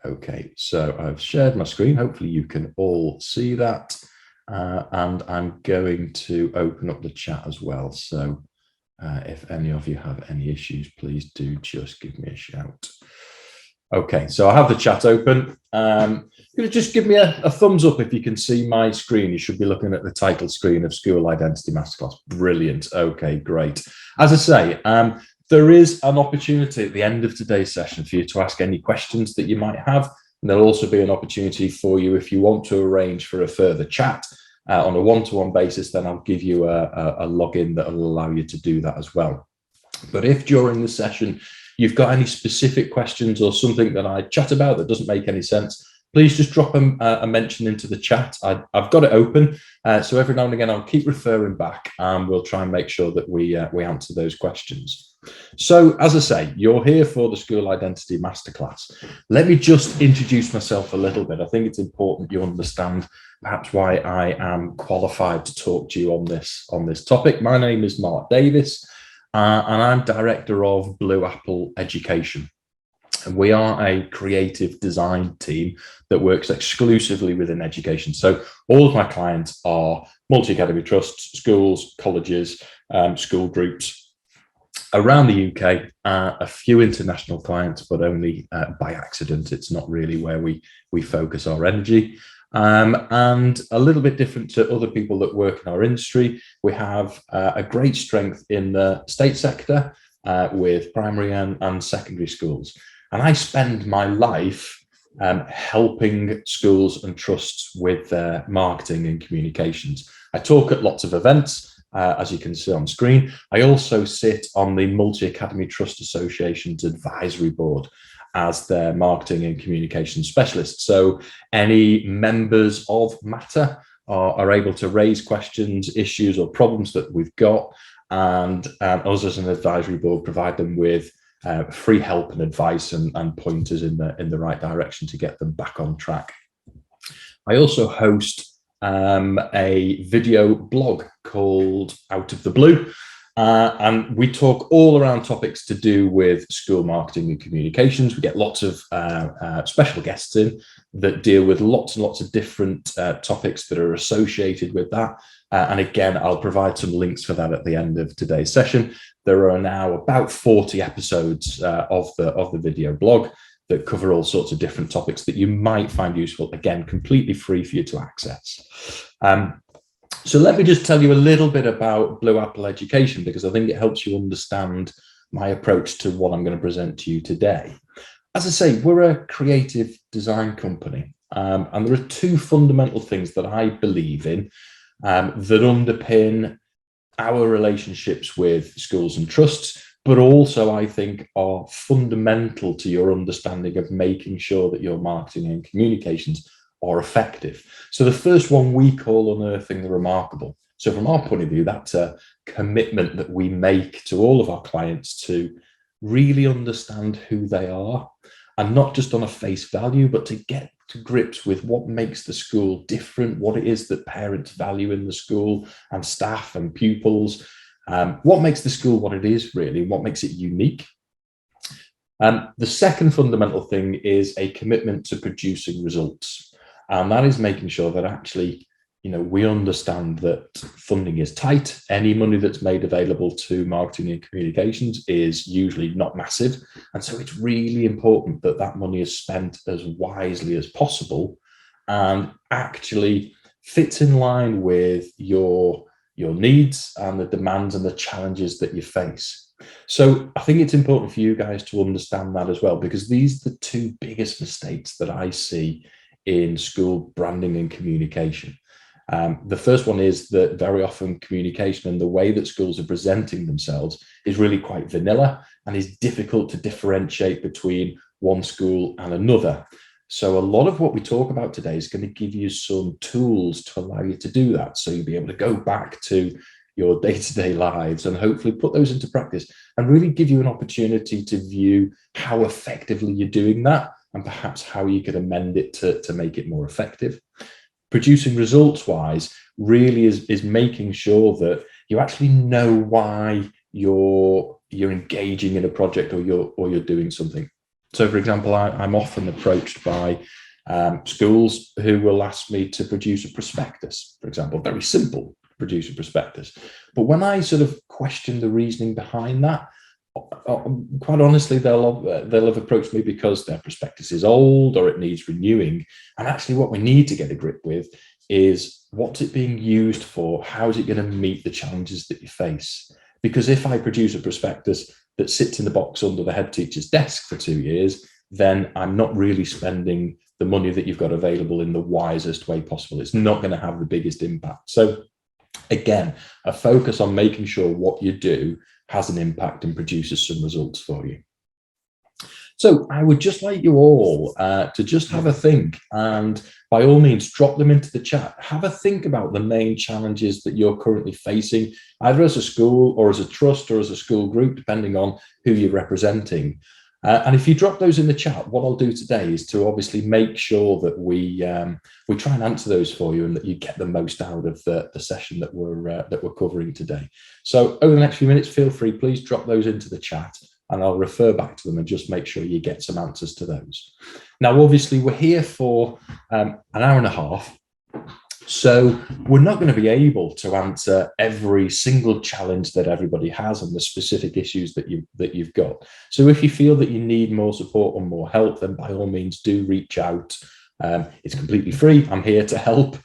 Okay, so I've shared my screen. Hopefully you can all see that. And I'm going to open up the chat as well. So if any of you have any issues, please do just give me a shout. Okay, so I have the chat open. Just give me a thumbs up if you can see my screen. You should be looking at the title screen of School Identity Masterclass. Brilliant. Okay, great. As I say, there is an opportunity at the end of today's session for you to ask any questions that you might have. And there'll also be an opportunity for you if you want to arrange for a further chat on a one-to-one basis, then I'll give you a login that will allow you to do that as well. But if during the session you've got any specific questions or something that I chat about that doesn't make any sense, please just drop a mention into the chat. I've got it open, so every now and again I'll keep referring back and we'll try and make sure that we answer those questions. So as I say, you're here for the School Identity Masterclass. Let me just introduce myself a little bit. I think it's important you understand perhaps why I am qualified to talk to you on this topic. My name is Mark Davis, and I'm director of Blue Apple Education. And we are a creative design team that works exclusively within education. So all of my clients are multi-academy trusts, schools, colleges, school groups around the UK, a few international clients, but only by accident. It's not really where we focus our energy. And a little bit different to other people that work in our industry, we have a great strength in the state sector with primary and secondary schools. And I spend my life helping schools and trusts with their marketing and communications. I talk at lots of events, as you can see on screen. I also sit on the Multi-Academy Trust Association's advisory board as their marketing and communication specialist. So any members of Matter are able to raise questions, issues or problems that we've got, and us as an advisory board provide them with free help and advice and pointers in the right direction to get them back on track. I also host a video blog called Out of the Blue, and we talk all around topics to do with school marketing and communications. We get lots of special guests in that deal with lots and lots of different topics that are associated with that. And again, I'll provide some links for that at the end of today's session. There are now about 40 episodes of the video blog that cover all sorts of different topics that you might find useful. Again, completely free for you to access. So let me just tell you a little bit about Blue Apple Education, because I think it helps you understand my approach to what I'm going to present to you today. As I say, we're a creative design company, and there are two fundamental things that I believe in that underpin our relationships with schools and trusts, but also I think are fundamental to your understanding of making sure that your marketing and communications are effective. So the first one we call Unearthing the Remarkable. So from our point of view, that's a commitment that we make to all of our clients to really understand who they are, and not just on a face value, but to get to grips with what makes the school different, what it is that parents value in the school and staff and pupils, what makes the school what it is really, what makes it unique. The second fundamental thing is a commitment to producing results. And that is making sure that actually, we understand that funding is tight. Any money that's made available to marketing and communications is usually not massive. And so it's really important that that money is spent as wisely as possible and actually fits in line with your needs and the demands and the challenges that you face. So I think it's important for you guys to understand that as well, because these are the two biggest mistakes that I see in school branding and communication. The first one is that very often communication and the way that schools are presenting themselves is really quite vanilla and is difficult to differentiate between one school and another. So a lot of what we talk about today is going to give you some tools to allow you to do that. So you'll be able to go back to your day-to-day lives and hopefully put those into practice and really give you an opportunity to view how effectively you're doing that and perhaps how you could amend it to make it more effective. Producing results-wise really is making sure that you actually know why you're engaging in a project or you're doing something. So, for example, I'm often approached by schools who will ask me to produce a prospectus, for example, very simple, produce a prospectus. But when I sort of question the reasoning behind that, quite honestly, they'll have approached me because their prospectus is old or it needs renewing. And actually what we need to get a grip with is what's it being used for? How is it going to meet the challenges that you face? Because if I produce a prospectus that sits in the box under the head teacher's desk for 2 years, then I'm not really spending the money that you've got available in the wisest way possible. It's not going to have the biggest impact. So again, a focus on making sure what you do has an impact and produces some results for you. So I would just like you all to just have a think, and by all means, drop them into the chat. Have a think about the main challenges that you're currently facing, either as a school or as a trust or as a school group, depending on who you're representing. And if you drop those in the chat, what I'll do today is to obviously make sure that we try and answer those for you and that you get the most out of the session that we're covering today. So over the next few minutes, feel free, please drop those into the chat and I'll refer back to them and just make sure you get some answers to those. Now, obviously, we're here for an hour and a half. So we're not going to be able to answer every single challenge that everybody has and the specific issues that you've got. So if you feel that you need more support or more help, then by all means do reach out. It's completely free. I'm here to help.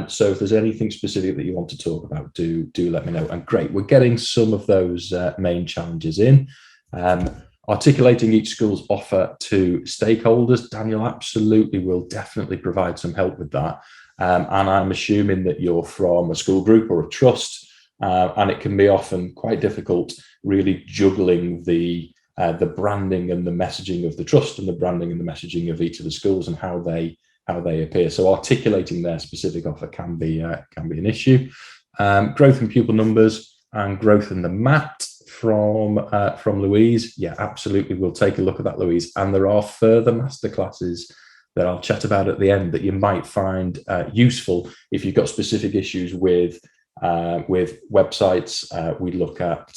So if there's anything specific that you want to talk about, do let me know. And great, we're getting some of those main challenges in. Articulating each school's offer to stakeholders. Daniel absolutely will definitely provide some help with that. And I'm assuming that you're from a school group or a trust, and it can be often quite difficult really juggling the branding and the messaging of the trust and the branding and the messaging of each of the schools and how they appear. So articulating their specific offer can be an issue. Growth in pupil numbers and growth in the MAT from Louise. Yeah, absolutely. We'll take a look at that, Louise. And there are further masterclasses that I'll chat about at the end that you might find useful if you've got specific issues with websites. We look at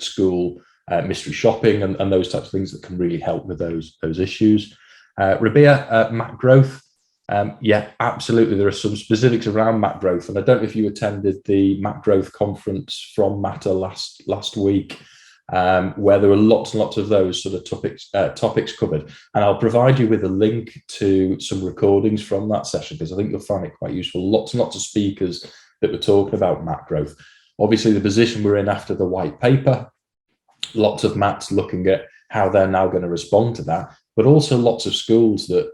school mystery shopping and those types of things that can really help with those issues. Rabia, MAT growth. Yeah, absolutely. There are some specifics around MAT growth, and I don't know if you attended the MAT growth conference from MATA last week. Where there were lots and lots of those sort of topics covered. And I'll provide you with a link to some recordings from that session because I think you'll find it quite useful. Lots and lots of speakers that were talking about MAT growth. Obviously, the position we're in after the white paper, lots of MATs looking at how they're now going to respond to that, but also lots of schools that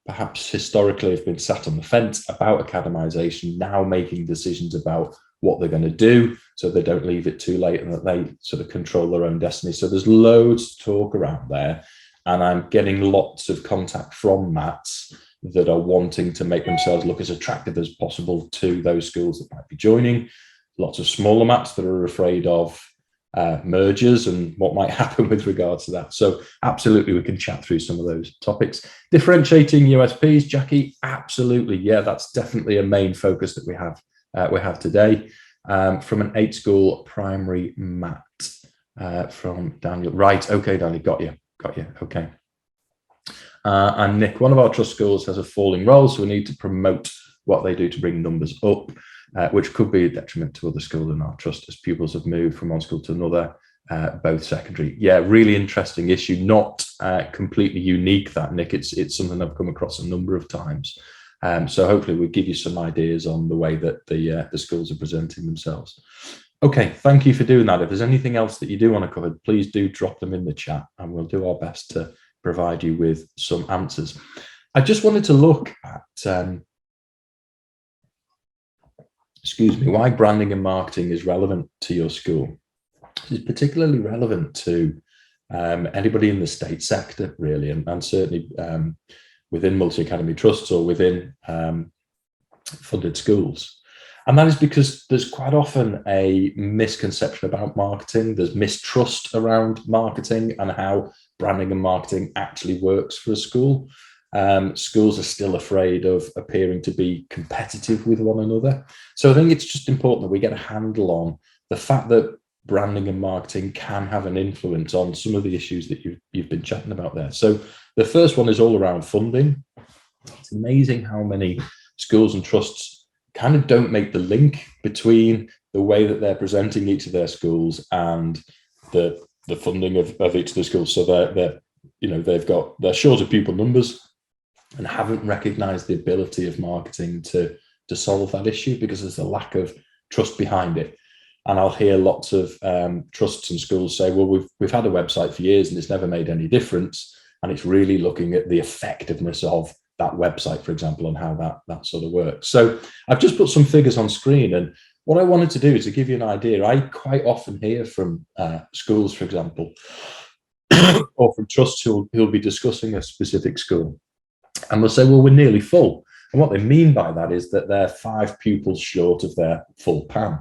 perhaps historically have been sat on the fence about academisation, now making decisions about what they're going to do so they don't leave it too late and that they sort of control their own destiny. So there's loads to talk around there. And I'm getting lots of contact from MATs that are wanting to make themselves look as attractive as possible to those schools that might be joining. Lots of smaller MATs that are afraid of mergers and what might happen with regards to that. So absolutely, we can chat through some of those topics. Differentiating USPs, Jackie, absolutely. Yeah, that's definitely a main focus that we have today. From an 8-school primary MAT from Daniel. Right, okay, Daniel, got you, okay. And Nick, one of our trust schools has a falling role, so we need to promote what they do to bring numbers up, which could be a detriment to other schools in our trust as pupils have moved from one school to another, both secondary. Yeah, really interesting issue, not completely unique that, Nick. It's something I've come across a number of times. So hopefully we'll give you some ideas on the way that the schools are presenting themselves. Okay, thank you for doing that. If there's anything else that you do want to cover, please do drop them in the chat and we'll do our best to provide you with some answers. I just wanted to look at, why branding and marketing is relevant to your school. It's particularly relevant to anybody in the state sector, really, and certainly within multi-academy trusts or within funded schools. And that is because there's quite often a misconception about marketing. There's mistrust around marketing and how branding and marketing actually works for a school. Schools are still afraid of appearing to be competitive with one another. So I think it's just important that we get a handle on the fact that branding and marketing can have an influence on some of the issues that you've been chatting about there. So the first one is all around funding. It's amazing how many schools and trusts kind of don't make the link between the way that they're presenting each of their schools and the funding of each of the schools. So they're short of pupil numbers and haven't recognized the ability of marketing to solve that issue because there's a lack of trust behind it. And I'll hear lots of trusts and schools say, well, we've had a website for years and it's never made any difference. And it's really looking at the effectiveness of that website, for example, and how that sort of works. So I've just put some figures on screen. And what I wanted to do is to give you an idea. I quite often hear from schools, for example, or from trusts who'll be discussing a specific school. And they'll say, well, we're nearly full. And what they mean by that is that they're 5 pupils short of their full PAN.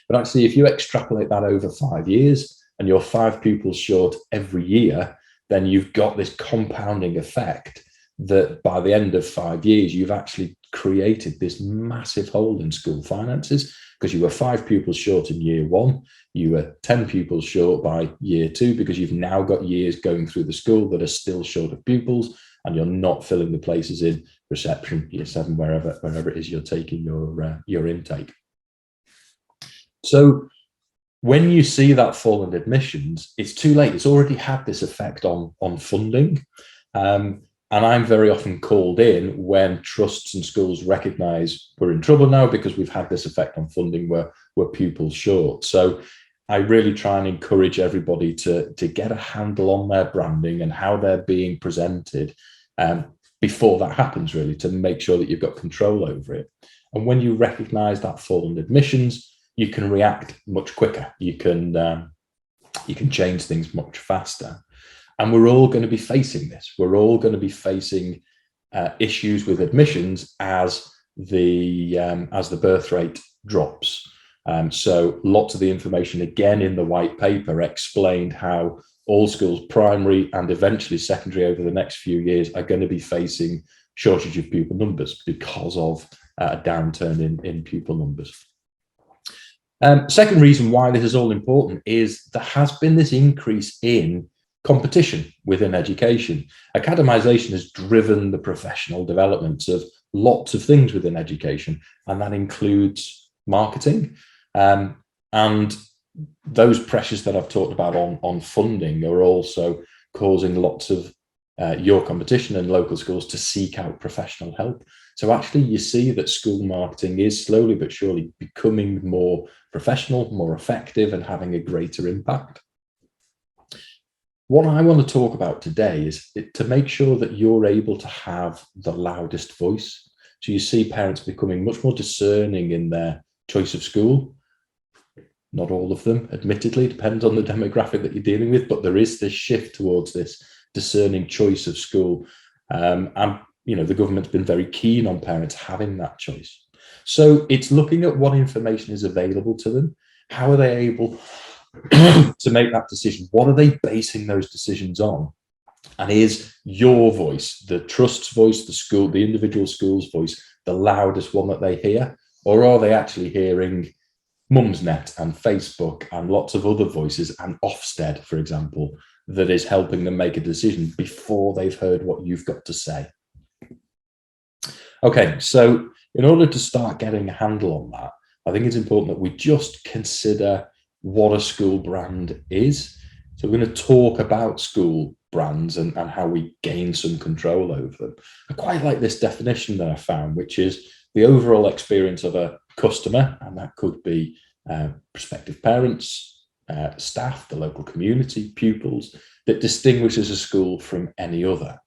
But actually, if you extrapolate that over 5 years and you're 5 pupils short every year, then you've got this compounding effect that by the end of 5 years, you've actually created this massive hole in school finances because you were 5 pupils short in year 1, you were 10 pupils short by year 2 because you've now got years going through the school that are still short of pupils, and you're not filling the places in reception, year 7, wherever it is you're taking your intake. So when you see that fall in admissions, it's too late. It's already had this effect on funding. And I'm very often called in when trusts and schools recognize we're in trouble now because we've had this effect on funding where we're pupils short. So I really try and encourage everybody to get a handle on their branding and how they're being presented before that happens, really, to make sure that you've got control over it. And when you recognize that fall in admissions, you can react much quicker. You can change things much faster. And we're all going to be facing this. We're all going to be facing issues with admissions as the birth rate drops. So lots of the information, again, in the white paper explained how all schools, primary and eventually secondary over the next few years, are going to be facing shortage of pupil numbers because of a downturn in pupil numbers. Second reason why this is all important is there has been this increase in competition within education. Academization has driven the professional development of lots of things within education, and that includes marketing. And those pressures that I've talked about on funding are also causing lots of your competition and local schools to seek out professional help. So actually you see that school marketing is slowly but surely becoming more professional, more effective, and having a greater impact. What I want to talk about today is to make sure that you're able to have the loudest voice. So you see parents becoming much more discerning in their choice of school. Not all of them, admittedly, depends on the demographic that you're dealing with, but there is this shift towards this discerning choice of school. And the government's been very keen on parents having that choice. So it's looking at what information is available to them. How are they able to make that decision? What are they basing those decisions on? And is your voice, the trust's voice, the individual school's voice, the loudest one that they hear? Or are they actually hearing Mumsnet and Facebook and lots of other voices, and Ofsted, for example, that is helping them make a decision before they've heard what you've got to say? Okay, so in order to start getting a handle on that, I think it's important that we just consider what a school brand is. So we're going to talk about school brands and how we gain some control over them. I quite like this definition that I found, which is the overall experience of a customer, and that could be prospective parents, staff, the local community, pupils, that distinguishes a school from any other.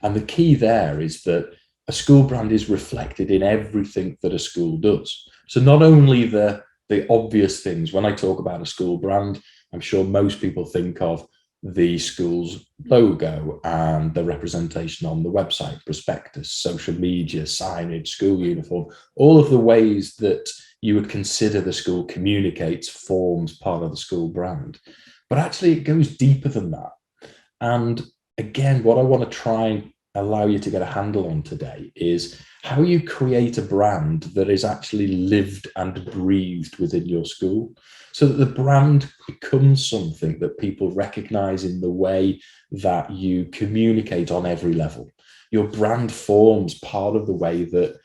And the key there is that a school brand is reflected in everything that a school does. So not only the obvious things. When I talk about a school brand, I'm sure most people think of the school's logo and the representation on the website, prospectus, social media, signage, school uniform, all of the ways that you would consider the school communicates forms part of the school brand. But actually it goes deeper than that. And again, what I want to try and allow you to get a handle on today is how you create a brand that is actually lived and breathed within your school. so that the brand becomes something that people recognize in the way that you communicate on every level. Your brand forms part of the way that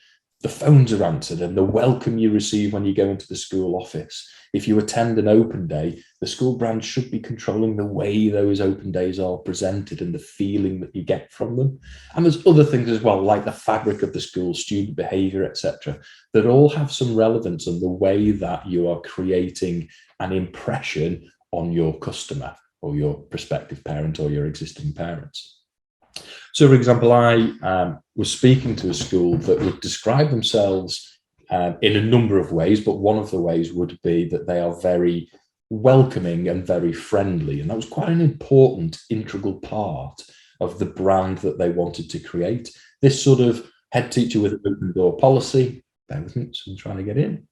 the phones are answered and the welcome you receive when you go into the school office. If you attend an open day, the school brand should be controlling the way those open days are presented and the feeling that you get from them. And there's other things as well, like the fabric of the school, student behavior, etc., that all have some relevance in the way that you are creating an impression on your customer or your prospective parent or your existing parents. So, for example, I was speaking to a school that would describe themselves in a number of ways, but one of the ways would be that they are very welcoming and very friendly. And that was quite an important, integral part of the brand that they wanted to create. This sort of head teacher with an open door policy. Bear with me, so I'm trying to get in.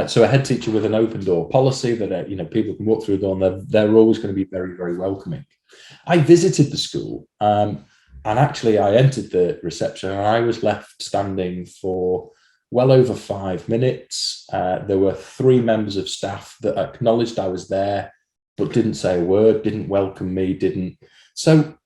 So a head teacher with an open door policy that people can walk through the door and they're always going to be very, very welcoming. I visited the school and actually I entered the reception and I was left standing for well over 5 minutes. There were 3 members of staff that acknowledged I was there, but didn't say a word, didn't welcome me, didn't. So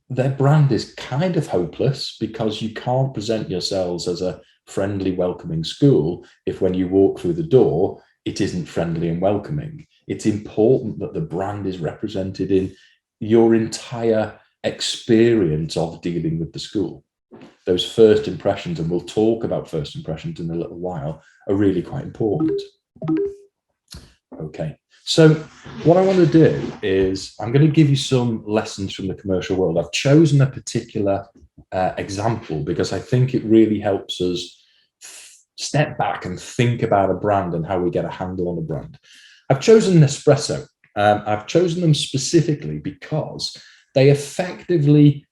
their brand is kind of hopeless because you can't present yourselves as a friendly, welcoming school if when you walk through the door, it isn't friendly and welcoming. It's important that the brand is represented in your entire experience of dealing with the school. Those first impressions, and we'll talk about first impressions in a little while, are really quite important. Okay, so what I want to do is I'm going to give you some lessons from the commercial world. I've chosen a particular example because I think it really helps us step back and think about a brand and how we get a handle on a brand. I've chosen Nespresso. I've chosen them specifically because they effectively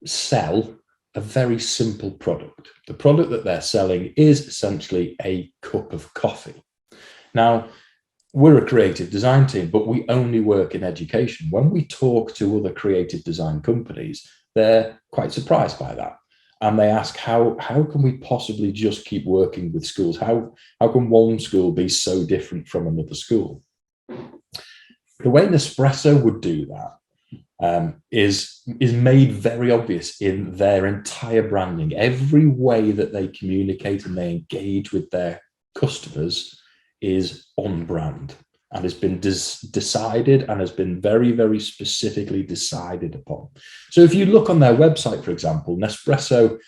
sell a very simple product. The product that they're selling is essentially a cup of coffee. Now, we're a creative design team, but we only work in education. When we talk to other creative design companies, they're quite surprised by that. And they ask, how can we possibly just keep working with schools? How can one school be so different from another school? The way Nespresso would do that is made very obvious in their entire branding. Every way that they communicate and they engage with their customers is on brand and has been decided and has been very, very specifically decided upon. So if you look on their website, for example, Nespresso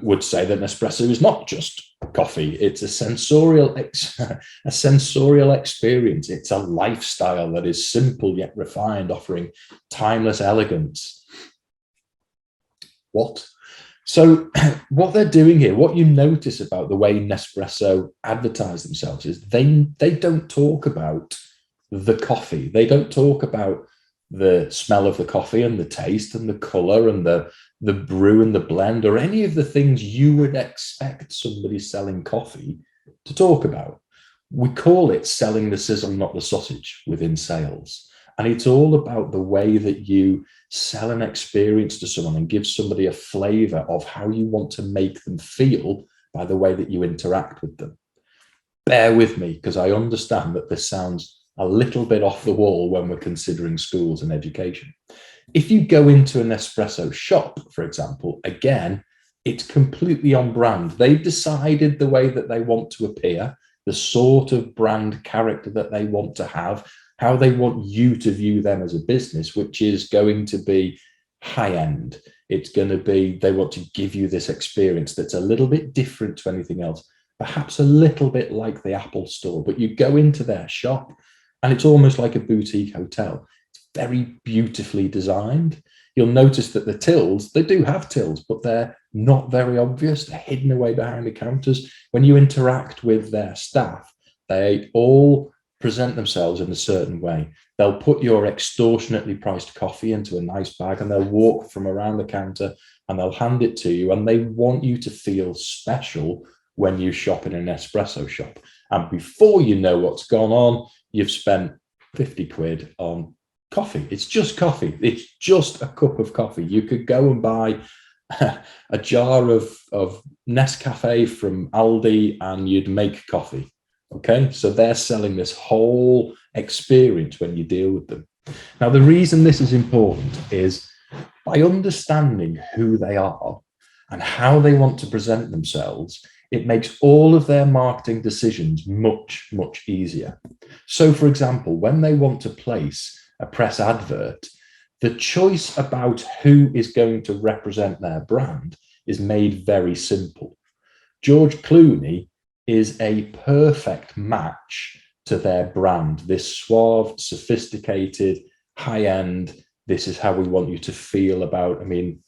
would say that Nespresso is not just coffee. It's a sensorial experience. It's a lifestyle that is simple yet refined, offering timeless elegance. What? So what they're doing here, what you notice about the way Nespresso advertise themselves is they don't talk about the coffee. They don't talk about the smell of the coffee and the taste and the color and the brew and the blend or any of the things you would expect somebody selling coffee to talk about. We call it selling the sizzle, not the sausage within sales. And it's all about the way that you sell an experience to someone and give somebody a flavor of how you want to make them feel by the way that you interact with them. Bear with me, because I understand that this sounds a little bit off the wall when we're considering schools and education. If you go into an Nespresso shop, for example, again, it's completely on brand. They've decided the way that they want to appear, the sort of brand character that they want to have, how they want you to view them as a business, which is going to be high end. It's going to be, they want to give you this experience that's a little bit different to anything else, perhaps a little bit like the Apple store, but you go into their shop and it's almost like a boutique hotel. It's very beautifully designed. You'll notice that the tills, they do have tills, but they're not very obvious. They're hidden away behind the counters. When you interact with their staff, they all present themselves in a certain way. They'll put your extortionately priced coffee into a nice bag and they'll walk from around the counter and they'll hand it to you, and they want you to feel special when you shop in an espresso shop. And before you know what's gone on, you've spent 50 quid on coffee. It's just coffee. It's just a cup of coffee. You could go and buy a jar of Nescafe from Aldi and you'd make coffee. Okay, so they're selling this whole experience when you deal with them. Now, the reason this is important is by understanding who they are and how they want to present themselves, it makes all of their marketing decisions much, much easier. So, for example, when they want to place a press advert, the choice about who is going to represent their brand is made very simple. George Clooney is a perfect match to their brand, this suave, sophisticated, high-end, this is how we want you to feel about, I mean,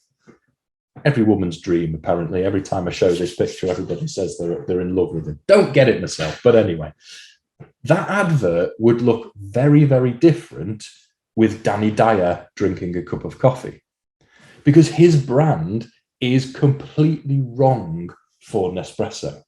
every woman's dream, apparently. Every time I show this picture, everybody says they're in love with it. Don't get it myself. But anyway, that advert would look very, very different with Danny Dyer drinking a cup of coffee, because his brand is completely wrong for Nespresso.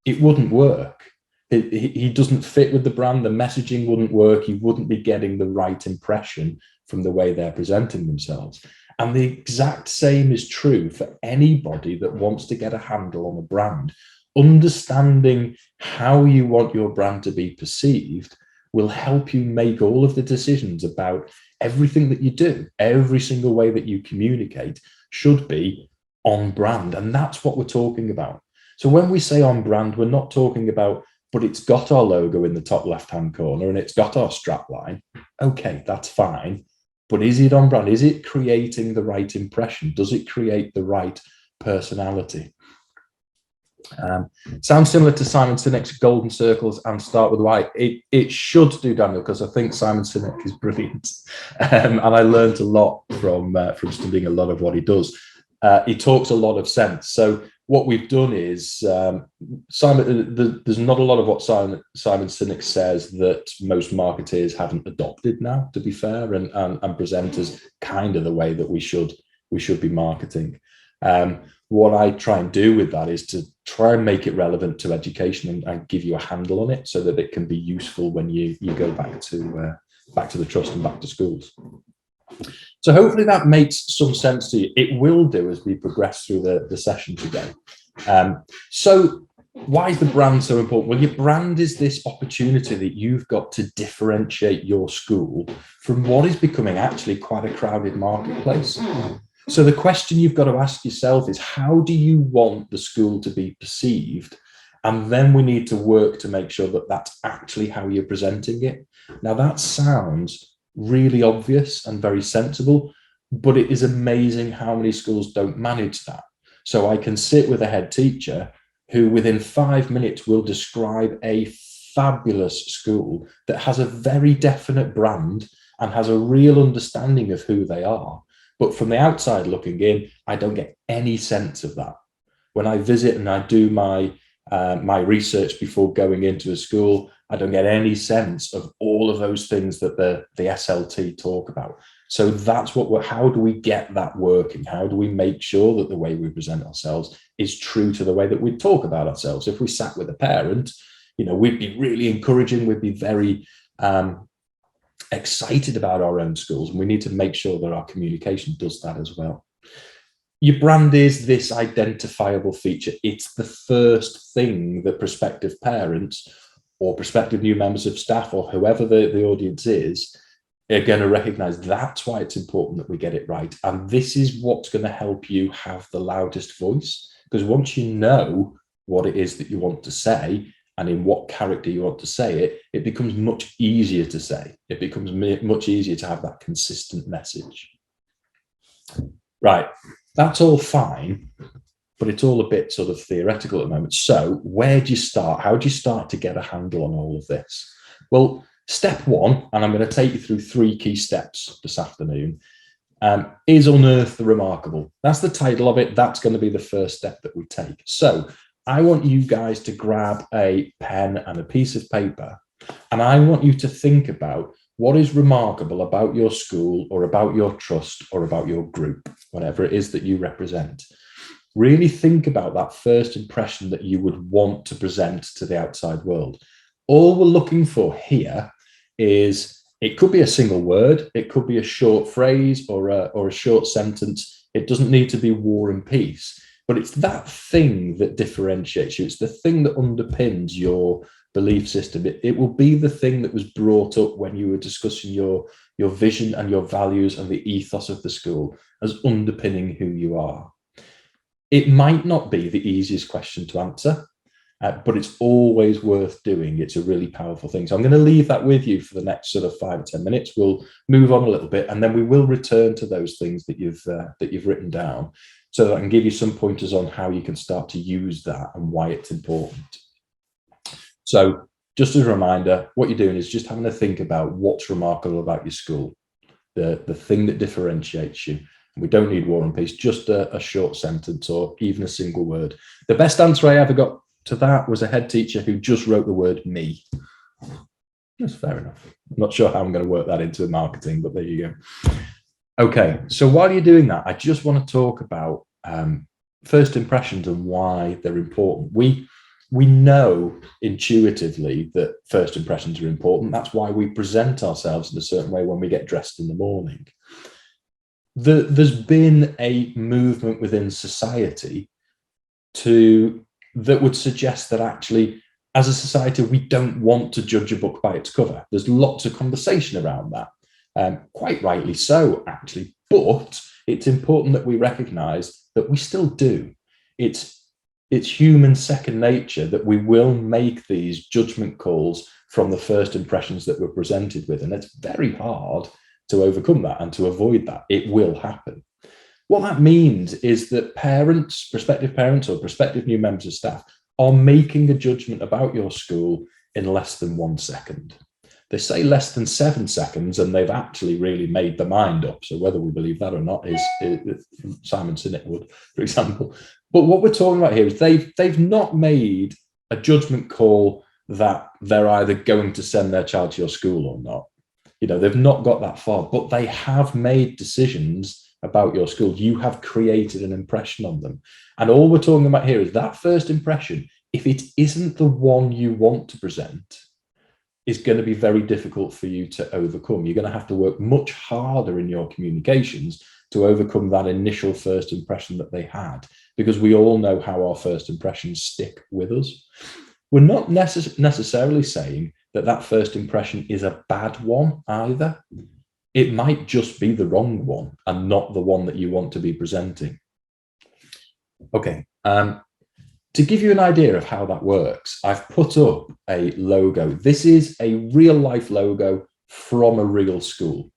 It wouldn't work. He doesn't fit with the brand. The messaging wouldn't work. He wouldn't be getting the right impression from the way they're presenting themselves. And the exact same is true for anybody that wants to get a handle on a brand. Understanding how you want your brand to be perceived will help you make all of the decisions about everything that you do. Every single way that you communicate should be on brand. And that's what we're talking about. So when we say on brand, we're not talking about, but it's got our logo in the top left-hand corner and it's got our strap line. Okay, that's fine. But is it on brand? Is it creating the right impression? Does it create the right personality? Sounds similar to Simon Sinek's Golden Circles and Start with Why. It should do, Daniel, because I think Simon Sinek is brilliant. And I learned a lot from studying a lot of what he does. He talks a lot of sense. So what we've done is, there's not a lot of what Simon Sinek says that most marketeers haven't adopted now, to be fair, and present as kind of the way that we should be marketing. What I try and do with that is to try and make it relevant to education and give you a handle on it so that it can be useful when you go back to the trust and back to schools. So hopefully that makes some sense to you. It will do as we progress through the session today. So why is the brand so important? Well, your brand is this opportunity that you've got to differentiate your school from what is becoming actually quite a crowded marketplace. So the question you've got to ask yourself is, how do you want the school to be perceived? And then we need to work to make sure that that's actually how you're presenting it. Now, that sounds really obvious and very sensible, but it is amazing how many schools don't manage that. So I can sit with a head teacher who within 5 minutes will describe a fabulous school that has a very definite brand and has a real understanding of who they are. But from the outside looking in, I don't get any sense of that. When I visit and I do my research before going into a school, I don't get any sense of all of those things that the SLT talk about. So that's how do we get that working? How do we make sure that the way we present ourselves is true to the way that we talk about ourselves? If we sat with a parent, we'd be really encouraging, we'd be very excited about our own schools, and we need to make sure that our communication does that as well. Your brand is this identifiable feature. It's the first thing that prospective parents or prospective new members of staff or whoever the audience is are going to recognize. That's why it's important that we get it right. And this is what's going to help you have the loudest voice, because once you know what it is that you want to say and in what character you want to say it, it becomes much easier to say. It becomes much easier to have that consistent message. Right, that's all fine, but it's all a bit sort of theoretical at the moment. So where do you start? How do you start to get a handle on all of this? Well, step one, and I'm going to take you through 3 key steps this afternoon, is Unearth the Remarkable. That's the title of it. That's going to be the first step that we take. So I want you guys to grab a pen and a piece of paper, and I want you to think about what is remarkable about your school or about your trust or about your group, whatever it is that you represent. Really think about that first impression that you would want to present to the outside world. All we're looking for here is, it could be a single word, it could be a short phrase or a short sentence. It doesn't need to be War and Peace, but it's that thing that differentiates you. It's the thing that underpins your belief system. It will be the thing that was brought up when you were discussing your vision and your values and the ethos of the school as underpinning who you are. It might not be the easiest question to answer, but it's always worth doing. It's a really powerful thing. So I'm going to leave that with you for the next sort of 5 or 10 minutes. We'll move on a little bit, and then we will return to those things that you've written down, so that I can give you some pointers on how you can start to use that and why it's important. So just as a reminder, what you're doing is just having to think about what's remarkable about your school, the thing that differentiates you. We don't need War and Peace, just a short sentence or even a single word. The best answer I ever got to that was a head teacher who just wrote the word me. That's fair enough. I'm not sure how I'm going to work that into marketing, but there you go. Okay, so while you're doing that, I just want to talk about first impressions and why they're important. We know intuitively that first impressions are important. That's why we present ourselves in a certain way when we get dressed in the morning. There's been a movement within society that would suggest that actually, as a society, we don't want to judge a book by its cover. There's lots of conversation around that, quite rightly so, actually. But it's important that we recognise that we still do. It's human second nature that we will make these judgment calls from the first impressions that we're presented with, and it's very hard to overcome that and to avoid that. It will happen. What that means is that parents, prospective parents or prospective new members of staff, are making a judgment about your school in less than 1 second. They say less than 7 seconds, and they've actually really made their mind up. So whether we believe that or not is Simon Sinek would, for example. But what we're talking about here is they've not made a judgment call that they're either going to send their child to your school or not. They've not got that far, but they have made decisions about your school. You have created an impression on them. And all we're talking about here is that first impression, if it isn't the one you want to present, is going to be very difficult for you to overcome. You're going to have to work much harder in your communications to overcome that initial first impression that they had, because we all know how our first impressions stick with us. We're not necessarily saying that first impression is a bad one either. It might just be the wrong one and not the one that you want to be presenting. Okay, to give you an idea of how that works, I've put up a logo. This is a real life logo from a real school.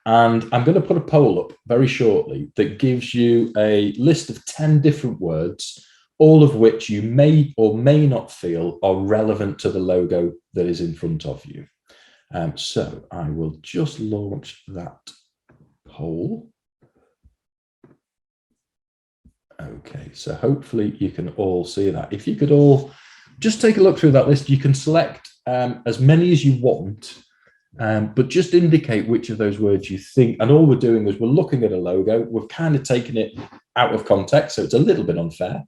And I'm going to put a poll up very shortly that gives you a list of 10 different words, all of which you may or may not feel are relevant to the logo that is in front of you. So I will just launch that poll. Okay, so hopefully you can all see that. If you could all just take a look through that list, you can select as many as you want, but just indicate which of those words you think. And all we're doing is we're looking at a logo. We've kind of taken it out of context, so it's a little bit unfair,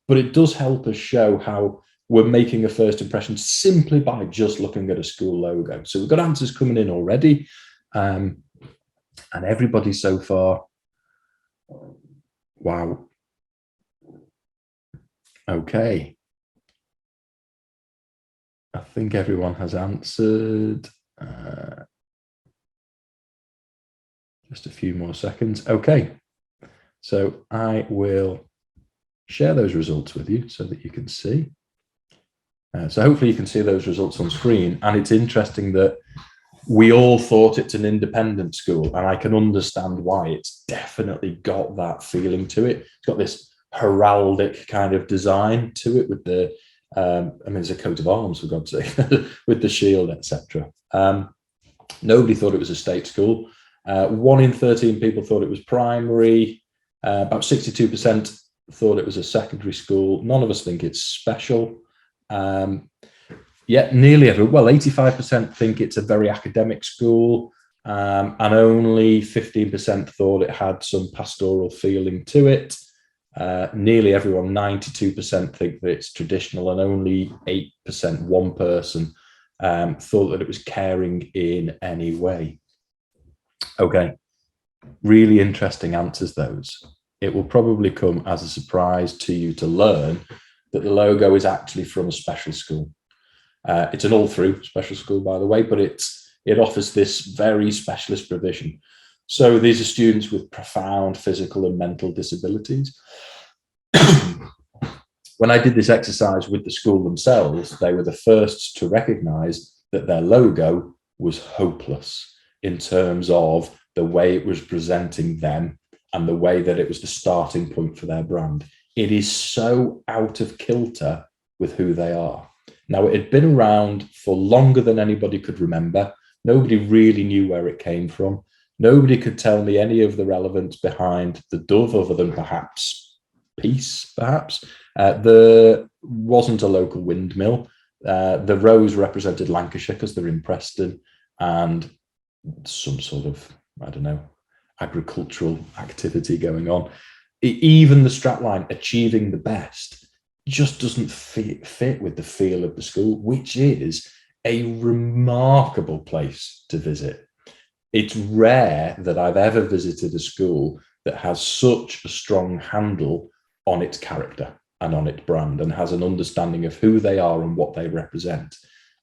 but it does help us show how we're making a first impression simply by just looking at a school logo. So we've got answers coming in already, and everybody so far. Wow. Okay. I think everyone has answered. Just a few more seconds. Okay. So I will share those results with you so that you can see. So hopefully you can see those results on screen. And it's interesting that we all thought it's an independent school, and I can understand why. It's definitely got that feeling to it. It's got this heraldic kind of design to it with the, it's a coat of arms, for God's sake, with the shield, etc. Nobody thought it was a state school. 1 in 13 people thought it was primary. About 62% thought it was a secondary school. None of us think it's special. Yet nearly everyone, well, 85% think it's a very academic school, and only 15% thought it had some pastoral feeling to it. Nearly everyone, 92%, think that it's traditional, and only 8%, one person, thought that it was caring in any way. Okay, really interesting answers, those. It will probably come as a surprise to you to learn that the logo is actually from a special school. It's an all-through special school, by the way, but it offers this very specialist provision. So these are students with profound physical and mental disabilities. When I did this exercise with the school themselves, they were the first to recognize that their logo was hopeless in terms of the way it was presenting them and the way that it was the starting point for their brand. It is so out of kilter with who they are. Now, it had been around for longer than anybody could remember. Nobody really knew where it came from. Nobody could tell me any of the relevance behind the dove other than perhaps peace, perhaps. There wasn't a local windmill. The rose represented Lancashire because they're in Preston, and some sort of, I don't know, agricultural activity going on. Even the strapline, achieving the best, just doesn't fit with the feel of the school, which is a remarkable place to visit. It's rare that I've ever visited a school that has such a strong handle on its character and on its brand and has an understanding of who they are and what they represent.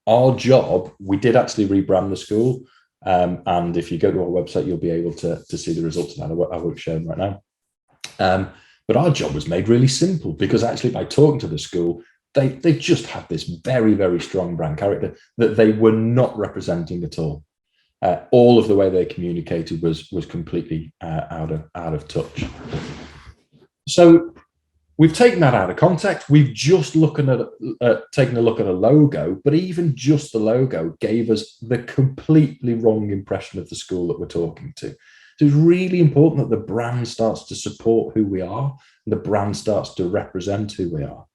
Our job, we did actually rebrand the school. And if you go to our website, you'll be able to see the results of that. I won't show them right now. But our job was made really simple because actually by talking to the school, they just had this very, very strong brand character that they were not representing at all. All of the way they communicated was completely out of touch. So we've taken that out of context. We've just taken a look at a logo, but even just the logo gave us the completely wrong impression of the school that we're talking to. So it's really important that the brand starts to support who we are and the brand starts to represent who we are.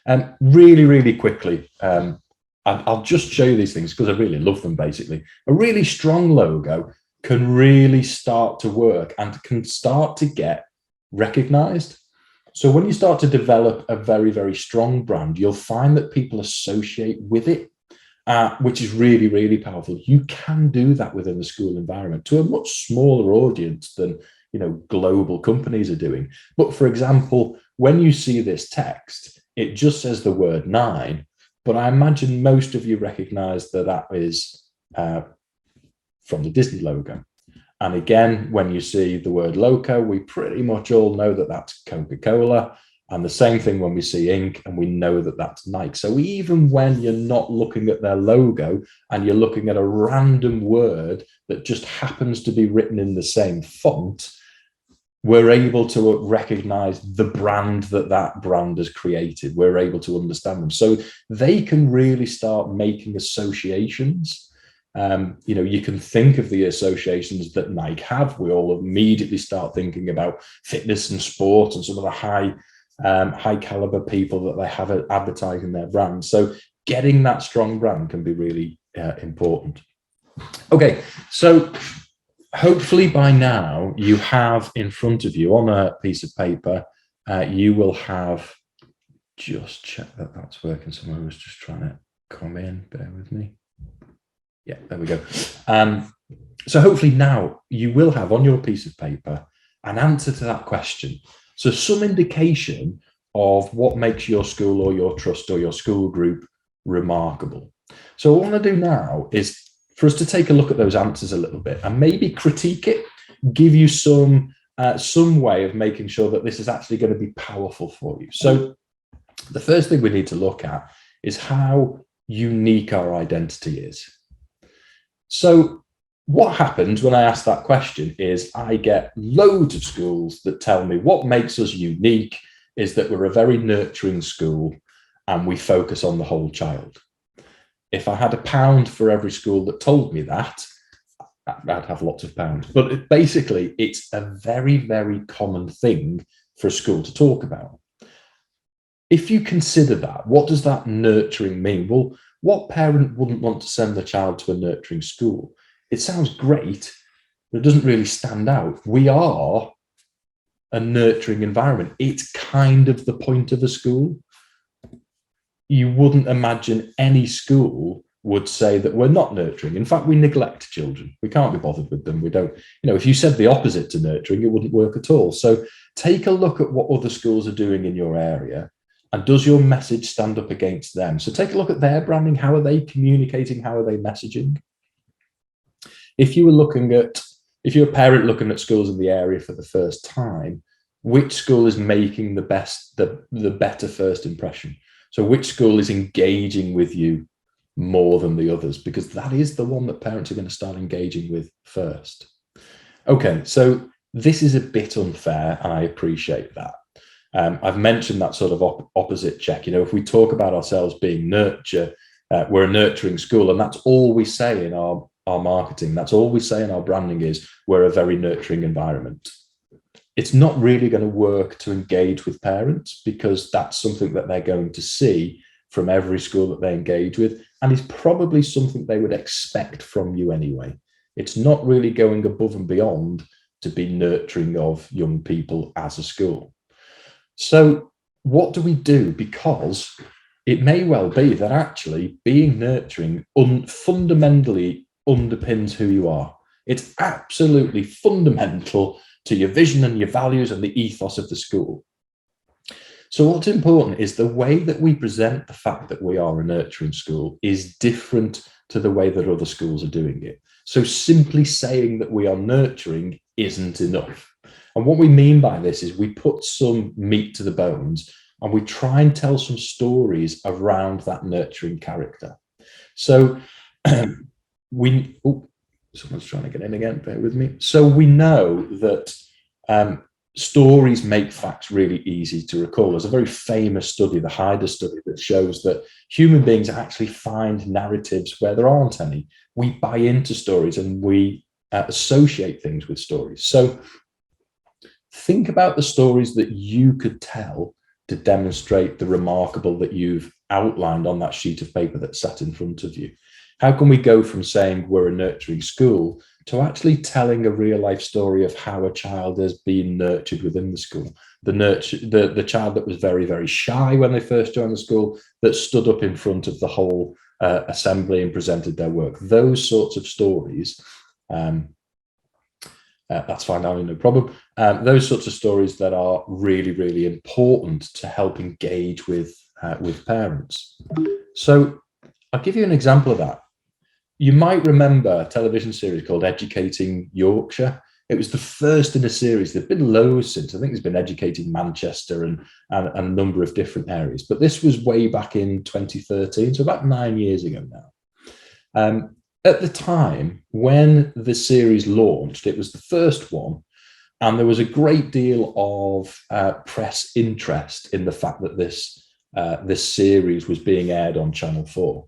And really, really quickly, I'll just show you these things because I really love them, basically. A really strong logo can really start to work and can start to get recognized. So when you start to develop a very, very strong brand, you'll find that people associate with it, which is really, really powerful. You can do that within the school environment to a much smaller audience than, global companies are doing. But for example, when you see this text, it just says the word 9, but I imagine most of you recognize that is from the Disney logo. And again, when you see the word loco, we pretty much all know that that's Coca-Cola. And the same thing when we see ink, and we know that that's Nike. So even when you're not looking at their logo and you're looking at a random word that just happens to be written in the same font, we're able to recognize the brand that brand has created. We're able to understand them. So they can really start making associations. You can think of the associations that Nike have. We all immediately start thinking about fitness and sport and some of the high caliber people that they have advertising their brand. So getting that strong brand can be really important. Okay, so hopefully by now you have in front of you on a piece of paper, you will have, just check that that's working. Someone was just trying to come in, bear with me. Yeah, there we go. So hopefully now you will have on your piece of paper an answer to that question. So some indication of what makes your school or your trust or your school group remarkable. So what I want to do now is for us to take a look at those answers a little bit and maybe critique it, give you some way of making sure that this is actually going to be powerful for you. So the first thing we need to look at is how unique our identity is. So what happens when I ask that question is I get loads of schools that tell me what makes us unique is that we're a very nurturing school and we focus on the whole child. If I had £1 for every school that told me that, I'd have lots of pounds. But basically, it's a very, very common thing for a school to talk about. If you consider that, what does that nurturing mean? Well, what parent wouldn't want to send their child to a nurturing school? It sounds great, but it doesn't really stand out. We are a nurturing environment. It's kind of the point of a school. You wouldn't imagine any school would say that we're not nurturing. In fact, we neglect children. We can't be bothered with them. We don't, if you said the opposite to nurturing, it wouldn't work at all. So take a look at what other schools are doing in your area And does your message stand up against them? So take a look at their branding. How are they communicating? How are they messaging? If you're a parent looking at schools in the area for the first time, which school is making the better first impression? So which school is engaging with you more than the others? Because that is the one that parents are going to start engaging with first. Okay, so this is a bit unfair, and I appreciate that. I've mentioned that sort of opposite check. If we talk about ourselves being we're a nurturing school, and that's all we say in our marketing. That's all we say in our branding is we're a very nurturing environment. It's not really going to work to engage with parents, because that's something that they're going to see from every school that they engage with, and is probably something they would expect from you anyway. It's not really going above and beyond to be nurturing of young people as a school. So what do we do? Because it may well be that actually being nurturing fundamentally underpins who you are. It's absolutely fundamental to your vision and your values and the ethos of the school. So what's important is the way that we present the fact that we are a nurturing school is different to the way that other schools are doing it. So simply saying that we are nurturing isn't enough. And what we mean by this is we put some meat to the bones, and we try and tell some stories around that nurturing character. So someone's trying to get in again, bear with me. So we know that stories make facts really easy to recall. There's a very famous study, the Hyder study, that shows that human beings actually find narratives where there aren't any. We buy into stories, and we associate things with stories. So think about the stories that you could tell to demonstrate the remarkable that you've outlined on that sheet of paper that sat in front of you. How can we go from saying we're a nurturing school to actually telling a real life story of how a child has been nurtured within the school? The child that was very, very shy when they first joined the school, that stood up in front of the whole assembly and presented their work. Those sorts of stories, that's fine, no problem. Those sorts of stories that are really, really important to help engage with parents. So I'll give you an example of that. You might remember a television series called Educating Yorkshire. It was the first in a series. There've been loads since. I think there's been Educating Manchester and a number of different areas. But this was way back in 2013, so about 9 years ago now. At the time when the series launched, it was the first one, and there was a great deal of press interest in the fact that this series was being aired on Channel 4.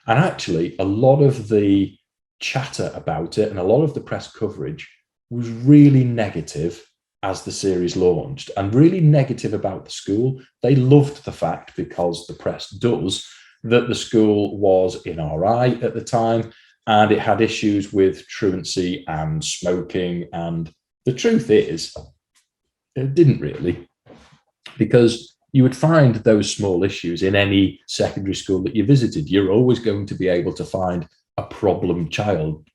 And actually, a lot of the chatter about it and a lot of the press coverage was really negative as the series launched, and really negative about the school. They loved the fact, because the press does, that the school was in RI at the time, and it had issues with truancy and smoking. And the truth is, it didn't really, because you would find those small issues in any secondary school that you visited. You're always going to be able to find a problem child.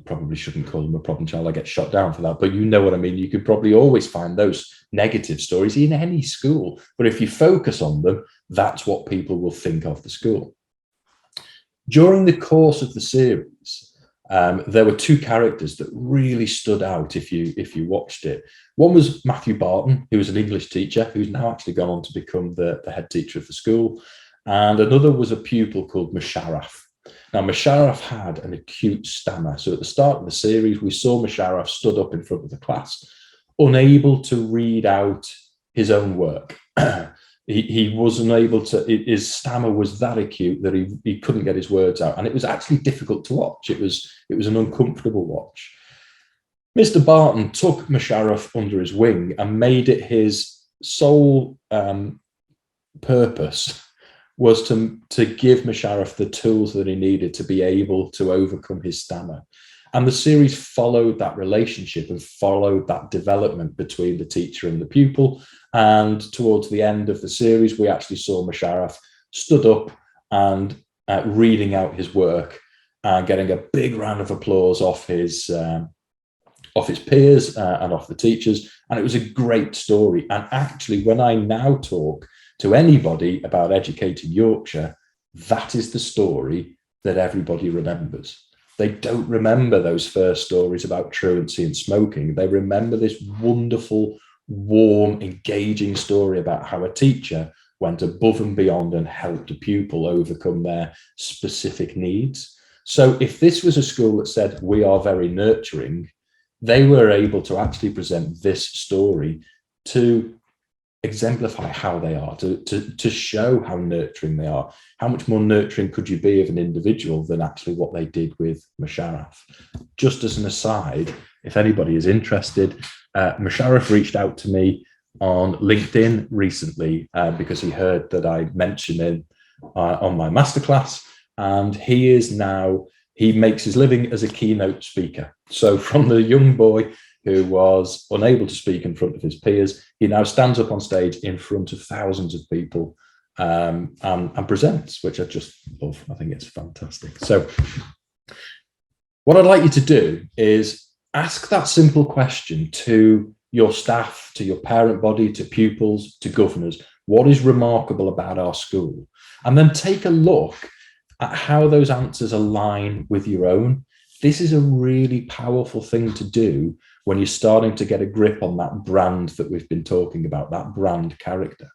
Probably shouldn't call them a problem child. I get shot down for that, but you know what I mean. You could probably always find those negative stories in any school. But if you focus on them, that's what people will think of the school. During the course of the series, there were two characters that really stood out if you watched it. One was Matthew Barton, who was an English teacher, who's now actually gone on to become the head teacher of the school. And another was a pupil called Musharraf. Now, Musharraf had an acute stammer. So at the start of the series, we saw Musharraf stood up in front of the class, unable to read out his own work. He wasn't able to, his stammer was that acute that he couldn't get his words out. And it was actually difficult to watch. It was an uncomfortable watch. Mr. Barton took Musharraf under his wing and made it his sole purpose was to give Musharraf the tools that he needed to be able to overcome his stammer. And the series followed that relationship and followed that development between the teacher and the pupil. And towards the end of the series, we actually saw Musharraf stood up and reading out his work and getting a big round of applause off his off his peers and off the teachers. And it was a great story. And actually, when I now talk to anybody about educating Yorkshire, that is the story that everybody remembers. They don't remember those first stories about truancy and smoking. They remember this wonderful, warm, engaging story about how a teacher went above and beyond and helped a pupil overcome their specific needs. So if this was a school that said, we are very nurturing, they were able to actually present this story to exemplify how they are, to show how nurturing they are. How much more nurturing could you be of an individual than actually what they did with Musharraf? Just as an aside, if anybody is interested, Musharraf reached out to me on LinkedIn recently because he heard that I mentioned him on my masterclass, and he makes his living as a keynote speaker. So from the young boy who was unable to speak in front of his peers, he now stands up on stage in front of thousands of people and presents, which I just love. I think it's fantastic. So what I'd like you to do is ask that simple question to your staff, to your parent body, to pupils, to governors. What is remarkable about our school? And then take a look at how those answers align with your own. This is a really powerful thing to do when you're starting to get a grip on that brand that we've been talking about, that brand character,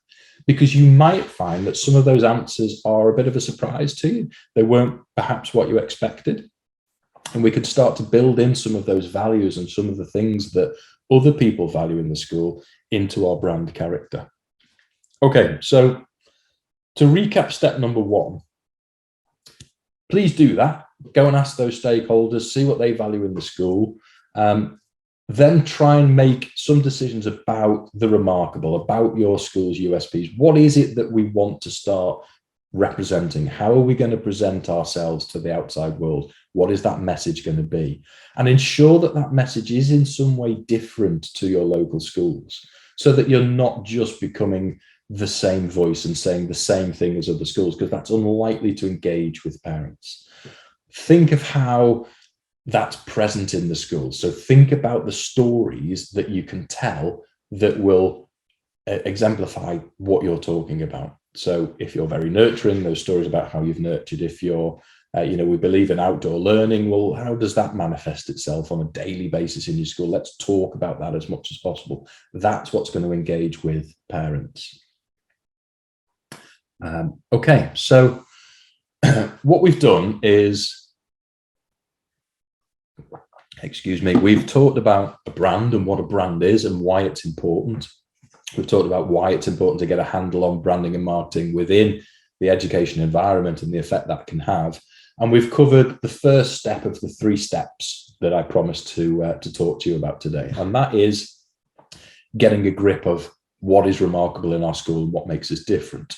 because you might find that some of those answers are a bit of a surprise to you. They weren't perhaps what you expected. And we could start to build in some of those values and some of the things that other people value in the school into our brand character. Okay, so to recap step number one, please do that. Go and ask those stakeholders, see what they value in the school. Then try and make some decisions about the remarkable, about your school's USPs. What is it that we want to start representing? How are we going to present ourselves to the outside world? What is that message going to be? And ensure that that message is in some way different to your local schools, so that you're not just becoming the same voice and saying the same thing as other schools, because that's unlikely to engage with parents. Think of how that's present in the school. So think about the stories that you can tell that will exemplify what you're talking about. So if you're very nurturing, those stories about how you've nurtured. If you're, we believe in outdoor learning, well, how does that manifest itself on a daily basis in your school? Let's talk about that as much as possible. That's what's going to engage with parents. Okay, so what we've done is, we've talked about a brand and what a brand is and why it's important. We've talked about why it's important to get a handle on branding and marketing within the education environment and the effect that can have. And we've covered the first step of the 3 steps that I promised to talk to you about today. And that is getting a grip of what is remarkable in our school and what makes us different.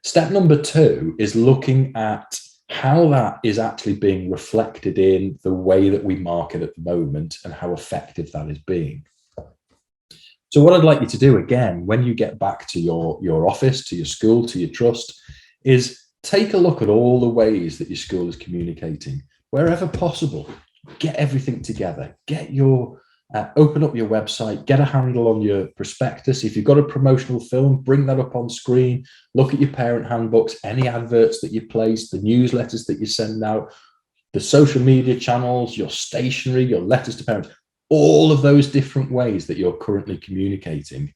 Step number 2 is looking at how that is actually being reflected in the way that we market at the moment and how effective that is being. So what I'd like you to do, again, when you get back to your office, to your school, to your trust, is take a look at all the ways that your school is communicating. Wherever possible, get everything together. Get your open up your website, get a handle on your prospectus. If you've got a promotional film, bring that up on screen. Look at your parent handbooks, any adverts that you place, the newsletters that you send out, the social media channels, your stationery, your letters to parents, all of those different ways that you're currently communicating,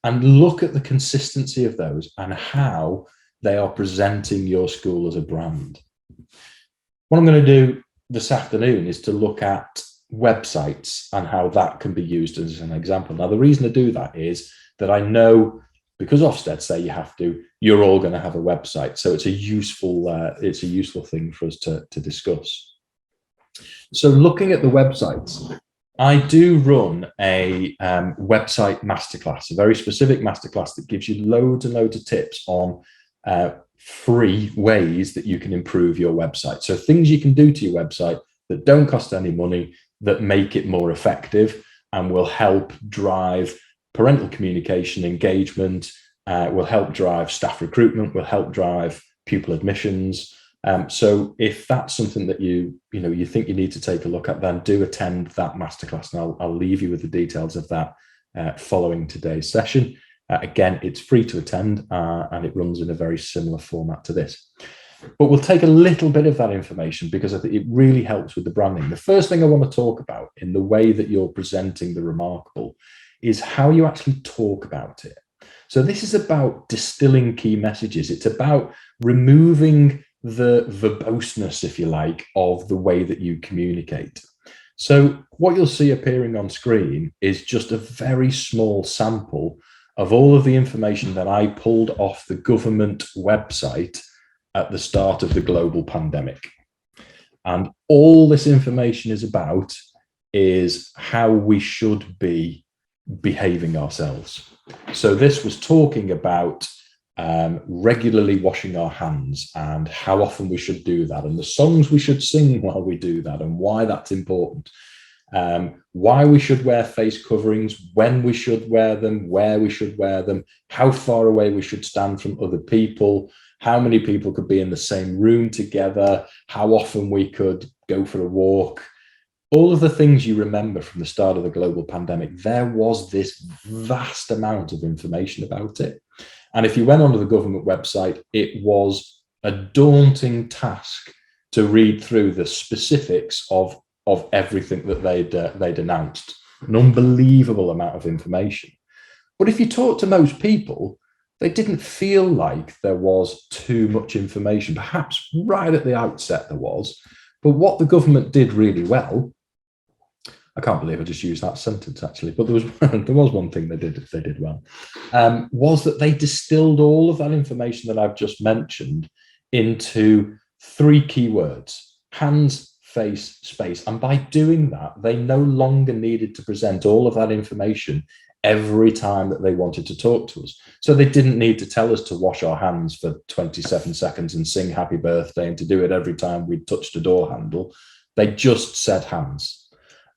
and look at the consistency of those and how they are presenting your school as a brand. What I'm going to do this afternoon is to look at websites and how that can be used as an example. Now, the reason I do that is that I know, because Ofsted say you have to, you're all going to have a website. So it's a useful thing for us to discuss. So looking at the websites, I do run a website masterclass, a very specific masterclass that gives you loads and loads of tips on free ways that you can improve your website. So things you can do to your website that don't cost any money, that make it more effective and will help drive parental communication, engagement, will help drive staff recruitment, will help drive pupil admissions, So if that's something that you think you need to take a look at, then do attend that masterclass, and I'll leave you with the details of that following today's session. Again, it's free to attend, and it runs in a very similar format to this. But we'll take a little bit of that information because I think it really helps with the branding. The first thing I want to talk about in the way that you're presenting the Remarkable is how you actually talk about it. So this is about distilling key messages. It's about removing the verboseness, if you like, of the way that you communicate. So what you'll see appearing on screen is just a very small sample of all of the information that I pulled off the government website at the start of the global pandemic. And all this information is about is how we should be behaving ourselves. So this was talking about regularly washing our hands and how often we should do that, and the songs we should sing while we do that, and why that's important. Why we should wear face coverings, when we should wear them, where we should wear them, how far away we should stand from other people, how many people could be in the same room together, how often we could go for a walk. All of the things you remember from the start of the global pandemic, there was this vast amount of information about it. And if you went onto the government website, it was a daunting task to read through the specifics of everything that they'd announced. An unbelievable amount of information. But if you talk to most people, they didn't feel like there was too much information. Perhaps right at the outset there was. But what the government did really well, I can't believe I just used that sentence actually, but there was one thing they did well, was that they distilled all of that information that I've just mentioned into 3 keywords: hands, face, space. And by doing that, they no longer needed to present all of that information every time that they wanted to talk to us. So they didn't need to tell us to wash our hands for 27 seconds and sing happy birthday and to do it every time we touched a door handle. They just said hands,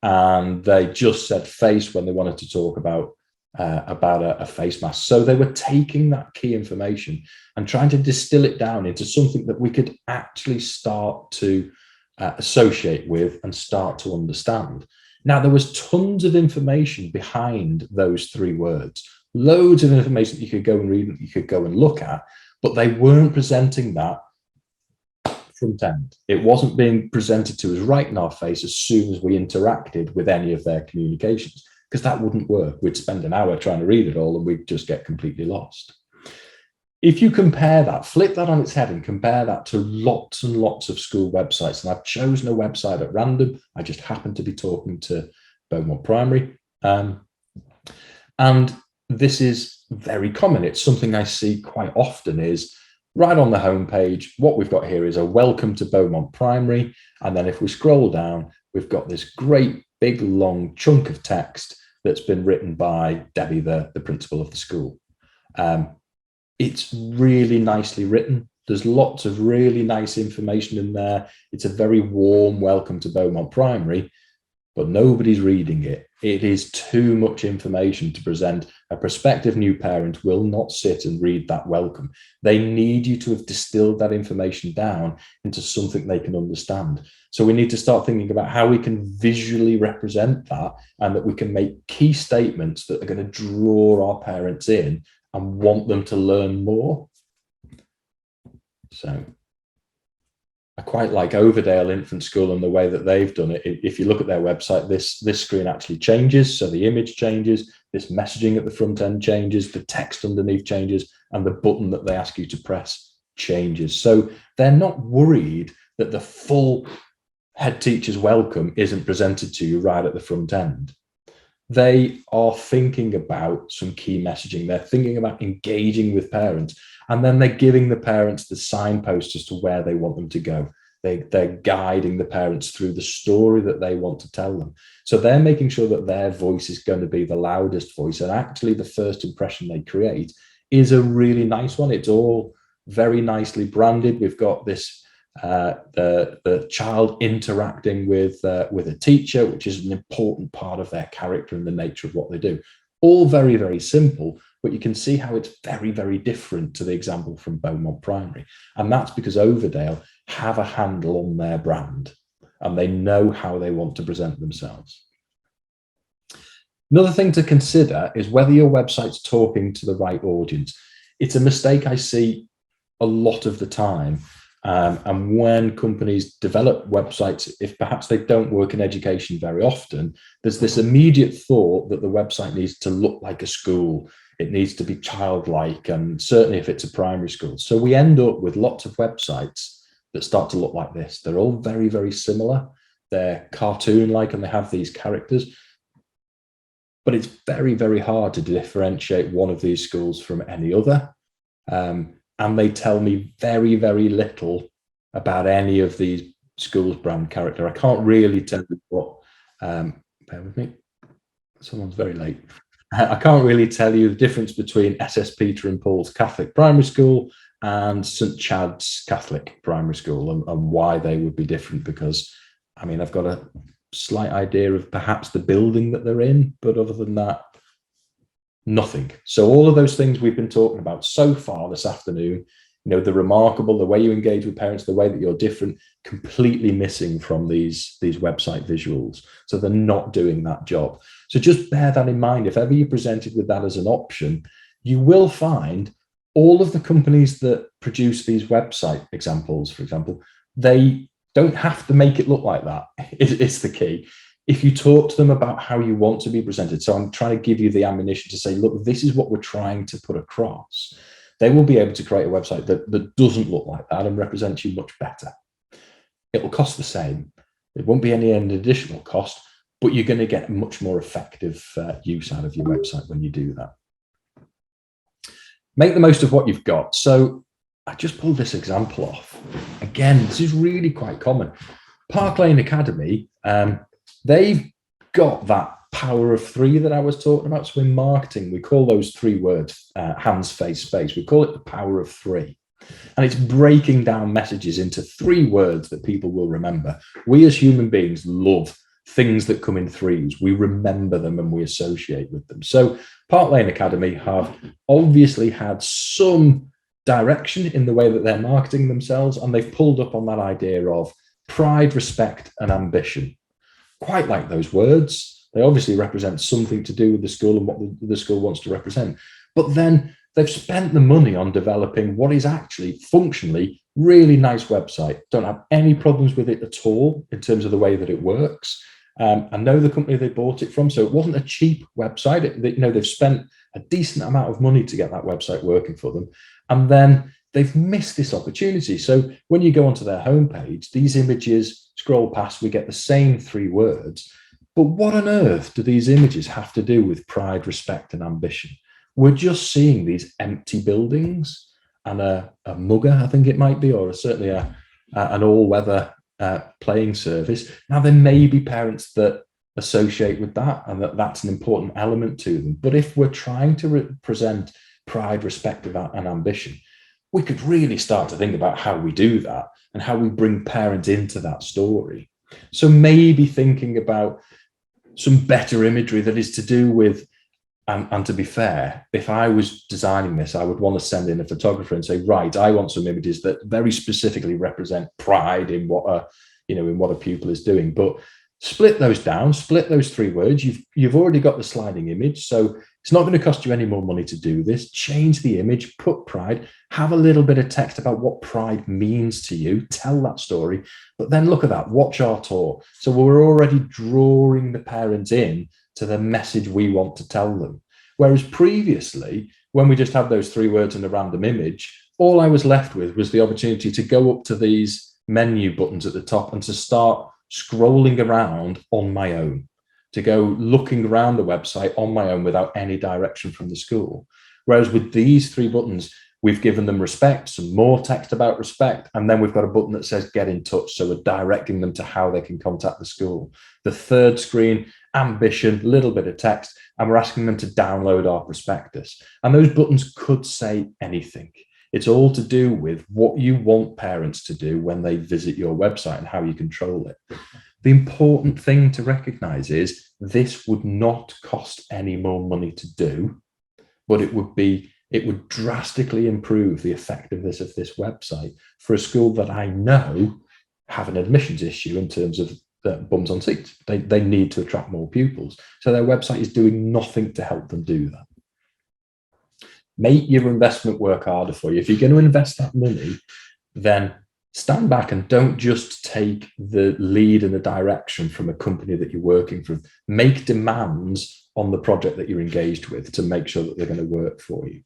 and they just said face when they wanted to talk about a face mask. So they were taking that key information and trying to distill it down into something that we could actually start to associate with and start to understand. Now, there was tons of information behind those 3 words, loads of information that you could go and read, that you could go and look at, but they weren't presenting that front end. It wasn't being presented to us right in our face as soon as we interacted with any of their communications, because that wouldn't work. We'd spend an hour trying to read it all and we'd just get completely lost. If you compare that, flip that on its head and compare that to lots and lots of school websites, and I've chosen a website at random. I just happened to be talking to Beaumont Primary. And this is very common. It's something I see quite often is right on the homepage. What we've got here is a welcome to Beaumont Primary. And then if we scroll down, we've got this great big long chunk of text that's been written by Debbie, the principal of the school. It's really nicely written. There's lots of really nice information in there. It's a very warm welcome to Beaumont Primary, but nobody's reading it. It is too much information to present. A prospective new parent will not sit and read that welcome. They need you to have distilled that information down into something they can understand. So we need to start thinking about how we can visually represent that, and that we can make key statements that are going to draw our parents in and want them to learn more. So I quite like Overdale Infant School and the way that they've done it. If you look at their website, this screen actually changes. So the image changes, this messaging at the front end changes, the text underneath changes, and the button that they ask you to press changes. So they're not worried that the full head teacher's welcome isn't presented to you right at the front end. They are thinking about some key messaging. They're thinking about engaging with parents, and then they're giving the parents the signposts as to where they want them to go. They're guiding the parents through the story that they want to tell them. So they're making sure that their voice is going to be the loudest voice, and actually the first impression they create is a really nice one. It's all very nicely branded. We've got this the child interacting with a teacher, which is an important part of their character and the nature of what they do. All very, very simple, but you can see how it's very, very different to the example from Beaumont Primary. And that's because Overdale have a handle on their brand and they know how they want to present themselves. Another thing to consider is whether your website's talking to the right audience. It's a mistake I see a lot of the time. And when companies develop websites, if perhaps they don't work in education very often, there's this immediate thought that the website needs to look like a school. It needs to be childlike, and certainly if it's a primary school. So we end up with lots of websites that start to look like this. They're all very, very similar. They're cartoon-like and they have these characters. But it's very, very hard to differentiate one of these schools from any other. And they tell me very, very little about any of these schools' brand character. I can't really tell you what, bear with me, someone's very late. I can't really tell you the difference between SS Peter and Paul's Catholic Primary School and St Chad's Catholic Primary School, and why they would be different, because, I mean, I've got a slight idea of perhaps the building that they're in, but other than that, nothing. So all of those things we've been talking about so far this afternoon, you know, the remarkable, the way you engage with parents, the way that you're different, completely missing from these website visuals. So they're not doing that job. So just bear that in mind. If ever you're presented with that as an option, you will find all of the companies that produce these website examples, for example, they don't have to make it look like that. It's the key. If you talk to them about how you want to be presented, so I'm trying to give you the ammunition to say, look, this is what we're trying to put across, they will be able to create a website that doesn't look like that and represents you much better. It will cost the same. It won't be any additional cost, but you're going to get much more effective use out of your website when you do that. Make the most of what you've got. So I just pulled this example off. Again, this is really quite common. Park Lane Academy, they've got that power of three that I was talking about. So in marketing, we call those three words hands, face, space. We call it the power of three. And it's breaking down messages into three words that people will remember. We as human beings love things that come in threes. We remember them and we associate with them. So Park Lane Academy have obviously had some direction in the way that they're marketing themselves, and they've pulled up on that idea of pride, respect, and ambition. Quite like those words. They obviously represent something to do with the school and what the school wants to represent. But then they've spent the money on developing what is actually functionally really nice website. Don't have any problems with it at all in terms of the way that it works. I know the company they bought it from, so it wasn't a cheap website. They've spent a decent amount of money to get that website working for them. And then they've missed this opportunity. So when you go onto their homepage, these images scroll past, we get the same three words. But what on earth do these images have to do with pride, respect, and ambition? We're just seeing these empty buildings and a mugger, I think it might be, or certainly an all-weather playing service. Now, there may be parents that associate with that and that's an important element to them. But if we're trying to present pride, respect, and ambition, we could really start to think about how we do that and how we bring parents into that story. So maybe thinking about some better imagery that is to do with, and to be fair, if I was designing this, I would want to send in a photographer and say, right, I want some images that very specifically represent pride in what a pupil is doing. But split those down, split those three words. You've already got the sliding image, so it's not going to cost you any more money to do this. Change the image, put pride, have a little bit of text about what pride means to you, tell that story, but then look at that, watch our tour. So we're already drawing the parents in to the message we want to tell them. Whereas previously, when we just had those three words and a random image, all I was left with was the opportunity to go up to these menu buttons at the top and to start scrolling around on my own, to go looking around the website on my own without any direction from the school. Whereas with these three buttons, we've given them respect, some more text about respect, and then we've got a button that says get in touch. So we're directing them to how they can contact the school. The third screen, ambition, little bit of text, and we're asking them to download our prospectus. And those buttons could say anything. It's all to do with what you want parents to do when they visit your website and how you control it. The important thing to recognize is this would not cost any more money to do but it would drastically improve the effectiveness of this website for a school that I know have an admissions issue in terms of bums on seats. They need to attract more pupils. So their website is doing nothing to help them do that. Make your investment work harder for you. If you're going to invest that money, then stand back and don't just take the lead and the direction from a company that you're working for. Make demands on the project that you're engaged with to make sure that they're going to work for you.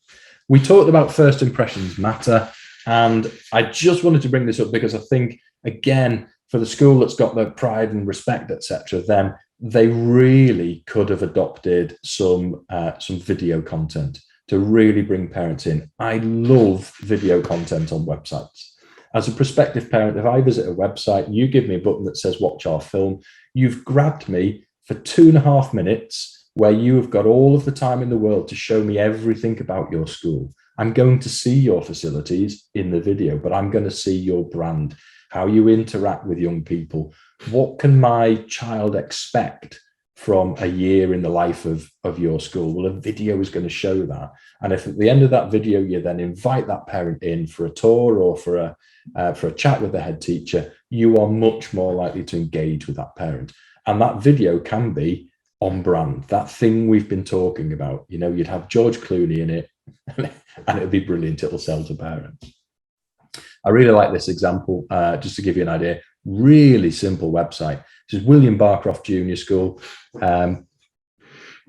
We talked about first impressions matter, and I just wanted to bring this up because I think, again, for the school that's got the pride and respect, etc., then they really could have adopted some video content to really bring parents in. I love video content on websites. As a prospective parent, if I visit a website, you give me a button that says watch our film, you've grabbed me for 2.5 minutes where you have got all of the time in the world to show me everything about your school. I'm going to see your facilities in the video, but I'm going to see your brand, how you interact with young people. What can my child expect from a year in the life of your school? Well, a video is going to show that. And if at the end of that video, you then invite that parent in for a tour or for a chat with the head teacher, you are much more likely to engage with that parent. And that video can be on brand, that thing we've been talking about. You know, you'd have George Clooney in it and it'd be brilliant. It'll sell to parents. I really like this example, just to give you an idea. Really simple website. This is William Barcroft Junior School. You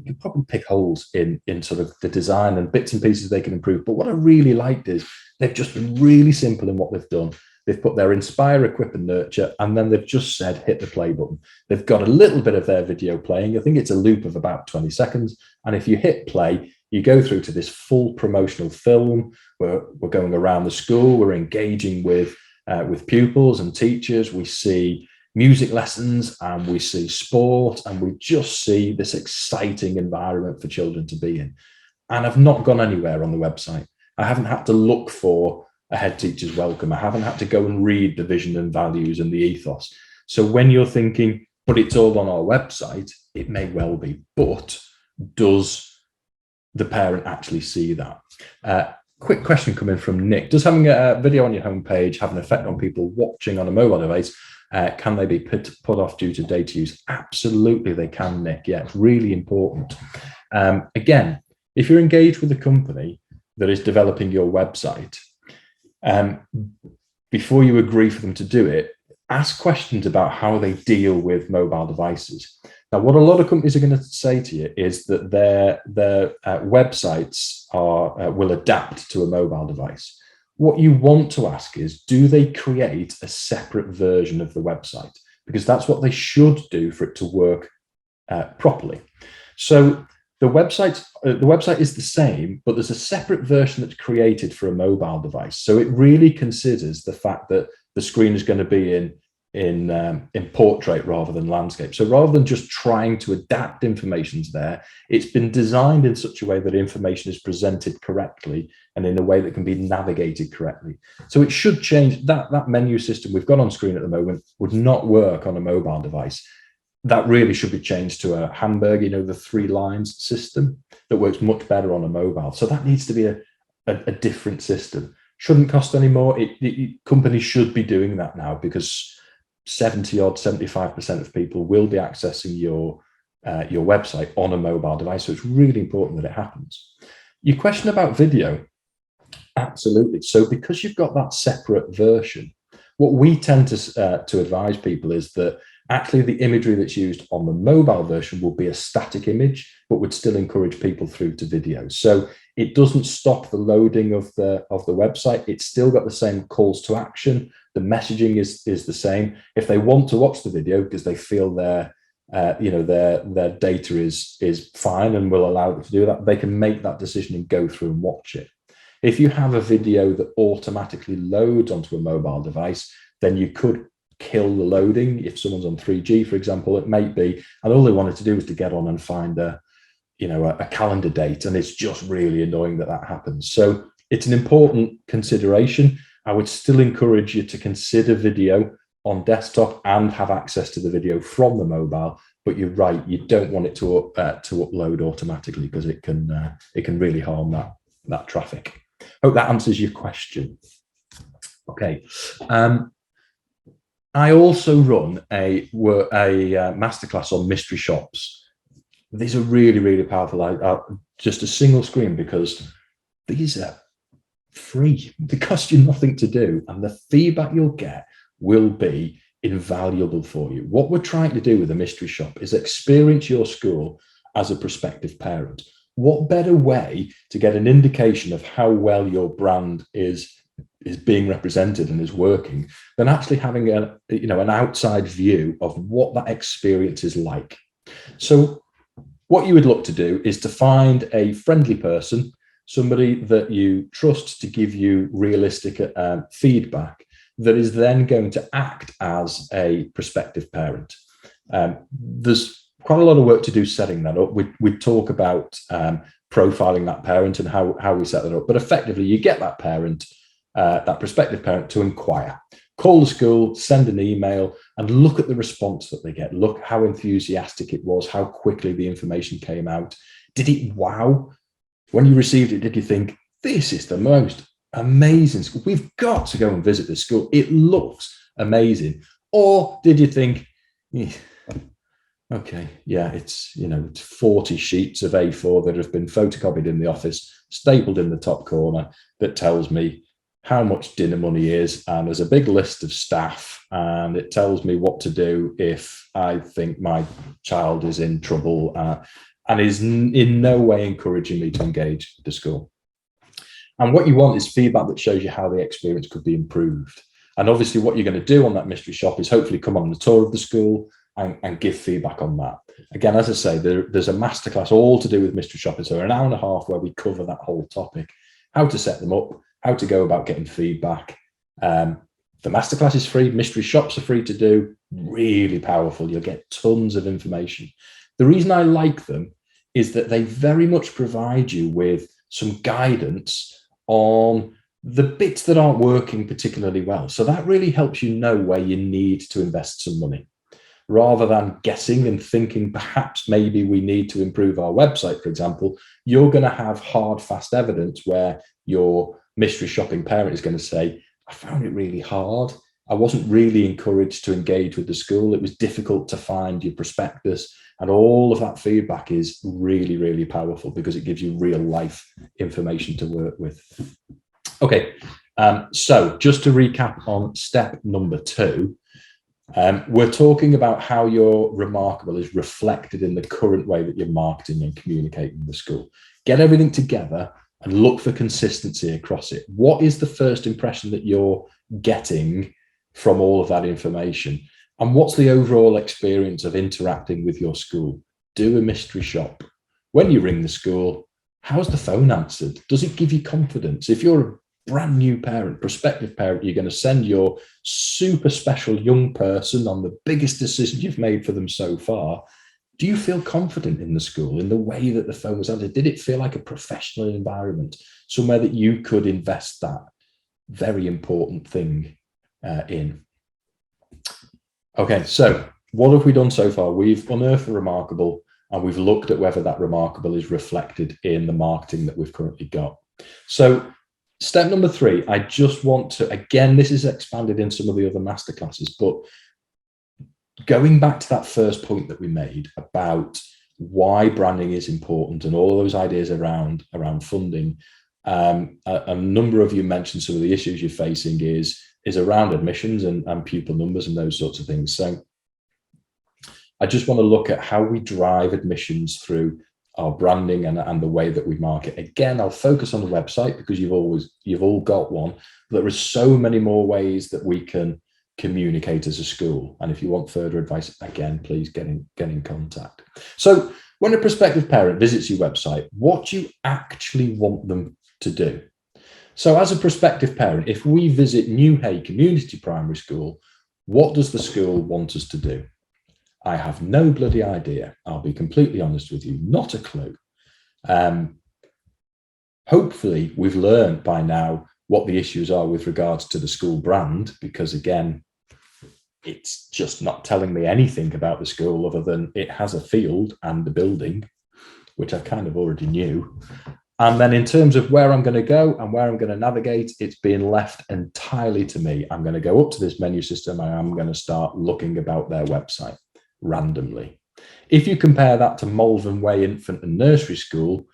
could probably pick holes in sort of the design and bits and pieces they can improve. But what I really liked is they've just been really simple in what they've done. They've put their inspire, equip, and nurture, and then they've just said hit the play button. They've got a little bit of their video playing. I think it's a loop of about 20 seconds. And if you hit play, you go through to this full promotional film where we're going around the school, we're engaging with pupils and teachers. We see music lessons and we see sport, and we just see this exciting environment for children to be in. And I've not gone anywhere on the website. I haven't had to look for a head teacher's welcome. I haven't had to go and read the vision and values and the ethos. So when you're thinking, but it's all on our website, it may well be, but does the parent actually see that? Quick question coming from Nick. Does having a video on your homepage have an effect on people watching on a mobile device? Can they be put off due to data use? Absolutely, they can, Nick. Yeah, it's really important. Again, if you're engaged with a company that is developing your website, before you agree for them to do it, ask questions about how they deal with mobile devices. Now, what a lot of companies are going to say to you is that their websites will adapt to a mobile device. What you want to ask is, do they create a separate version of the website? Because that's what they should do for it to work properly. So the website is the same, but there's a separate version that's created for a mobile device. So it really considers the fact that the screen is going to be in portrait rather than landscape. So rather than just trying to adapt information there, it's been designed in such a way that information is presented correctly and in a way that can be navigated correctly. So it should change. That menu system we've got on screen at the moment would not work on a mobile device. That really should be changed to a Hamburg, the 3 lines system that works much better on a mobile. So that needs to be a different system. Shouldn't cost any more. Companies should be doing that now, because 75% of people will be accessing your website on a mobile device. So it's really important that it happens. Your question about video, absolutely. So because you've got that separate version, what we tend to advise people is that actually the imagery that's used on the mobile version will be a static image, but would still encourage people through to video. So it doesn't stop the loading of the website. It's still got the same calls to action. The messaging is the same. If they want to watch the video because they feel their data is fine and will allow them to do that, they can make that decision and go through and watch it. If you have a video that automatically loads onto a mobile device, then you could kill the loading. If someone's on 3G, for example, it might be, and all they wanted to do was to get on and find a calendar date, and it's just really annoying that happens. So it's an important consideration. I would still encourage you to consider video on desktop and have access to the video from the mobile, but you're right, you don't want it to upload automatically, because it can really harm that traffic. Hope that answers your question. Okay. I also run a masterclass on mystery shops. These are really, really powerful. Just a single screen, because these are free. They cost you nothing to do, and the feedback you'll get will be invaluable for you. What we're trying to do with a mystery shop is experience your school as a prospective parent. What better way to get an indication of how well your brand is being represented and is working than actually having an outside view of what that experience is like. So what you would look to do is to find a friendly person, somebody that you trust to give you realistic feedback, that is then going to act as a prospective parent. There's quite a lot of work to do setting that up. We talk about profiling that parent and how we set that up. But effectively, you get that parent, that prospective parent, to inquire. Call the school, send an email, and look at the response that they get. Look how enthusiastic it was, how quickly the information came out. Did it wow? When you received it, did you think, this is the most amazing school? We've got to go and visit this school. It looks amazing. Or did you think, okay, yeah, it's 40 sheets of A4 that have been photocopied in the office, stapled in the top corner, that tells me how much dinner money is, and there's a big list of staff, and it tells me what to do if I think my child is in trouble, and is in no way encouraging me to engage with the school. And what you want is feedback that shows you how the experience could be improved. And obviously what you're going to do on that mystery shop is hopefully come on the tour of the school and give feedback on that. Again, as I say, there's a masterclass all to do with mystery shopping, so an hour and a half where we cover that whole topic, how to set them up, how to go about getting feedback. The masterclass is free. Mystery shops are free to do. Really powerful. You'll get tons of information. The reason I like them is that they very much provide you with some guidance on the bits that aren't working particularly well. So that really helps you know where you need to invest some money, rather than guessing and thinking perhaps maybe we need to improve our website, for example. You're going to have hard, fast evidence where your mystery shopping parent is going to say, I found it really hard. I wasn't really encouraged to engage with the school. It was difficult to find your prospectus. And all of that feedback is really, really powerful, because it gives you real life information to work with. Okay, so just to recap on step number 2, we're talking about how your remarkable is reflected in the current way that you're marketing and communicating with the school. Get everything together and look for consistency across it. What is the first impression that you're getting from all of that information? And what's the overall experience of interacting with your school? Do a mystery shop. When you ring the school, how's the phone answered? Does it give you confidence? If you're a brand new parent, prospective parent, you're going to send your super special young person on the biggest decision you've made for them so far. Do you feel confident in the school, in the way that the phone was answered? Did it feel like a professional environment, somewhere that you could invest that very important thing in? Okay, so what have we done so far? We've unearthed the remarkable, and we've looked at whether that remarkable is reflected in the marketing that we've currently got. So step number 3, I just want to, again, this is expanded in some of the other masterclasses, but going back to that first point that we made about why branding is important and all those ideas around funding, a number of you mentioned some of the issues you're facing is around admissions and pupil numbers and those sorts of things. So I just want to look at how we drive admissions through our branding and the way that we market. Again, I'll focus on the website because you've all got one. There are so many more ways that we can communicate as a school. And if you want further advice, again, please get in contact. So when a prospective parent visits your website, what do you actually want them to do? So as a prospective parent, if we visit New Hay Community Primary School, what does the school want us to do? I have no bloody idea. I'll be completely honest with you, not a clue. Hopefully we've learned by now what the issues are with regards to the school brand, because again, it's just not telling me anything about the school other than it has a field and a building, which I kind of already knew. And then in terms of where I'm going to go and where I'm going to navigate, it's being left entirely to me. I'm going to go up to this menu system and I'm going to start looking about their website randomly. If you compare that to Malvern Way Infant and Nursery School,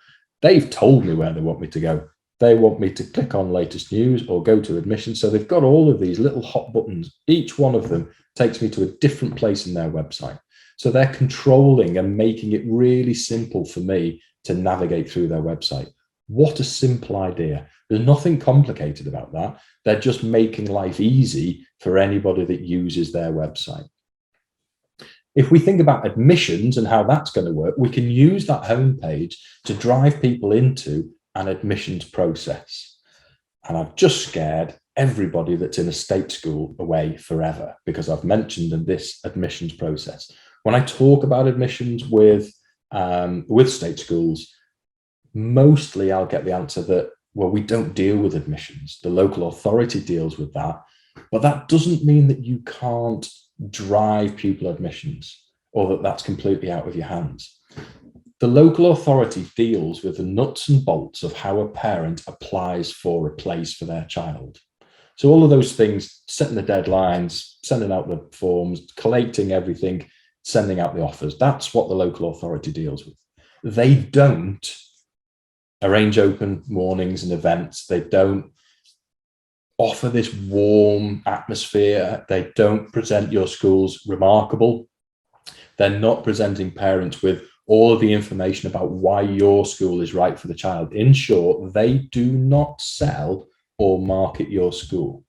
they've told me where they want me to go. They want me to click on latest news or go to admissions. So they've got all of these little hot buttons. Each one of them takes me to a different place in their website. So they're controlling and making it really simple for me to navigate through their website. What a simple idea. There's nothing complicated about that. They're just making life easy for anybody that uses their website. If we think about admissions and how that's going to work, we can use that homepage to drive people into an admissions process. And I've just scared everybody that's in a state school away forever because I've mentioned in this admissions process. When I talk about admissions with state schools, mostly I'll get the answer that, well, we don't deal with admissions. The local authority deals with that. But that doesn't mean that you can't drive pupil admissions or that that's completely out of your hands. The local authority deals with the nuts and bolts of how a parent applies for a place for their child. So all of those things, setting the deadlines, sending out the forms, collating everything, sending out the offers, that's what the local authority deals with. They don't arrange open mornings and events. They don't offer this warm atmosphere. They don't present your schools remarkable. They're not presenting parents with all of the information about why your school is right for the child. In short, they do not sell or market your school.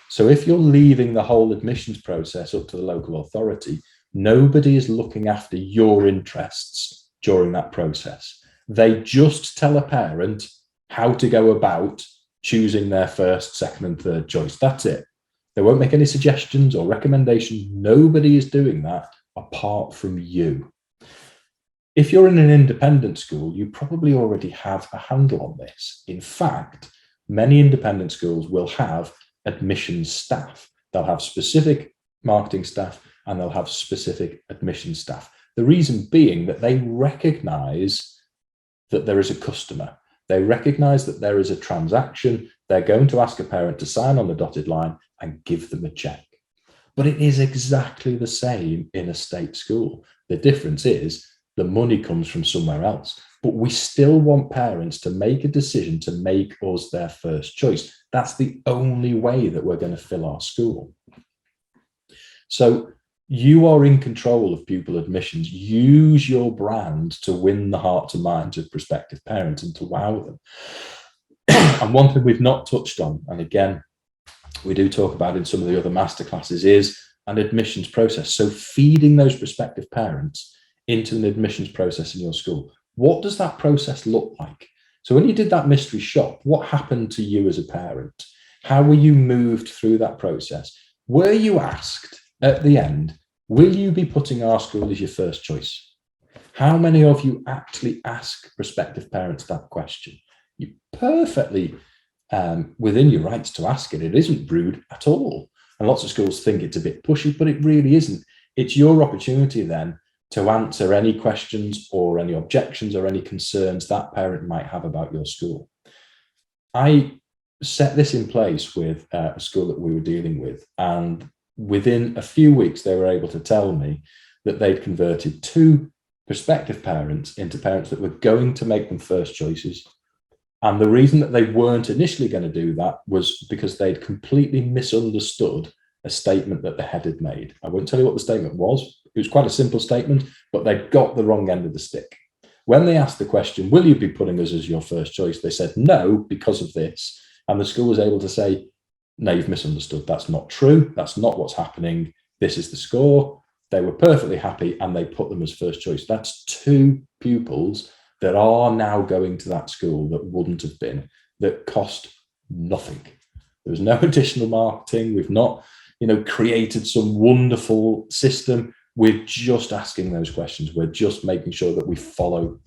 So if you're leaving the whole admissions process up to the local authority, nobody is looking after your interests during that process. They just tell a parent how to go about choosing their first, second, and third choice. That's it. They won't make any suggestions or recommendations. Nobody is doing that apart from you. If you're in an independent school, you probably already have a handle on this. In fact, many independent schools will have admissions staff. They'll have specific marketing staff and they'll have specific admissions staff. The reason being that they recognize that there is a customer. They recognize that there is a transaction. They're going to ask a parent to sign on the dotted line and give them a check. But it is exactly the same in a state school. The difference is the money comes from somewhere else. But we still want parents to make a decision to make us their first choice. That's the only way that we're going to fill our school. So you are in control of pupil admissions. Use your brand to win the hearts and minds of prospective parents and to wow them. And one thing we've not touched on, and again, we do talk about in some of the other masterclasses, is an admissions process. So feeding those prospective parents into an admissions process in your school. What does that process look like? So when you did that mystery shop, what happened to you as a parent? How were you moved through that process? Were you asked at the end, will you be putting our school as your first choice? How many of you actually ask prospective parents that question? You're perfectly within your rights to ask it. It isn't rude at all. And lots of schools think it's a bit pushy, but it really isn't. It's your opportunity then to answer any questions or any objections or any concerns that parent might have about your school. I set this in place with a school that we were dealing with, and within a few weeks, they were able to tell me that they'd converted 2 prospective parents into parents that were going to make them first choices. And the reason that they weren't initially going to do that was because they'd completely misunderstood a statement that the head had made. I won't tell you what the statement was. It was quite a simple statement, but they got the wrong end of the stick. When they asked the question, will you be putting us as your first choice? They said no, because of this. And the school was able to say, no, you've misunderstood. That's not true. That's not what's happening. This is the score. They were perfectly happy and they put them as first choice. That's 2 pupils that are now going to that school that wouldn't have been, that cost nothing. There was no additional marketing. We've not, created some wonderful system. We're just asking those questions. We're just making sure that we follow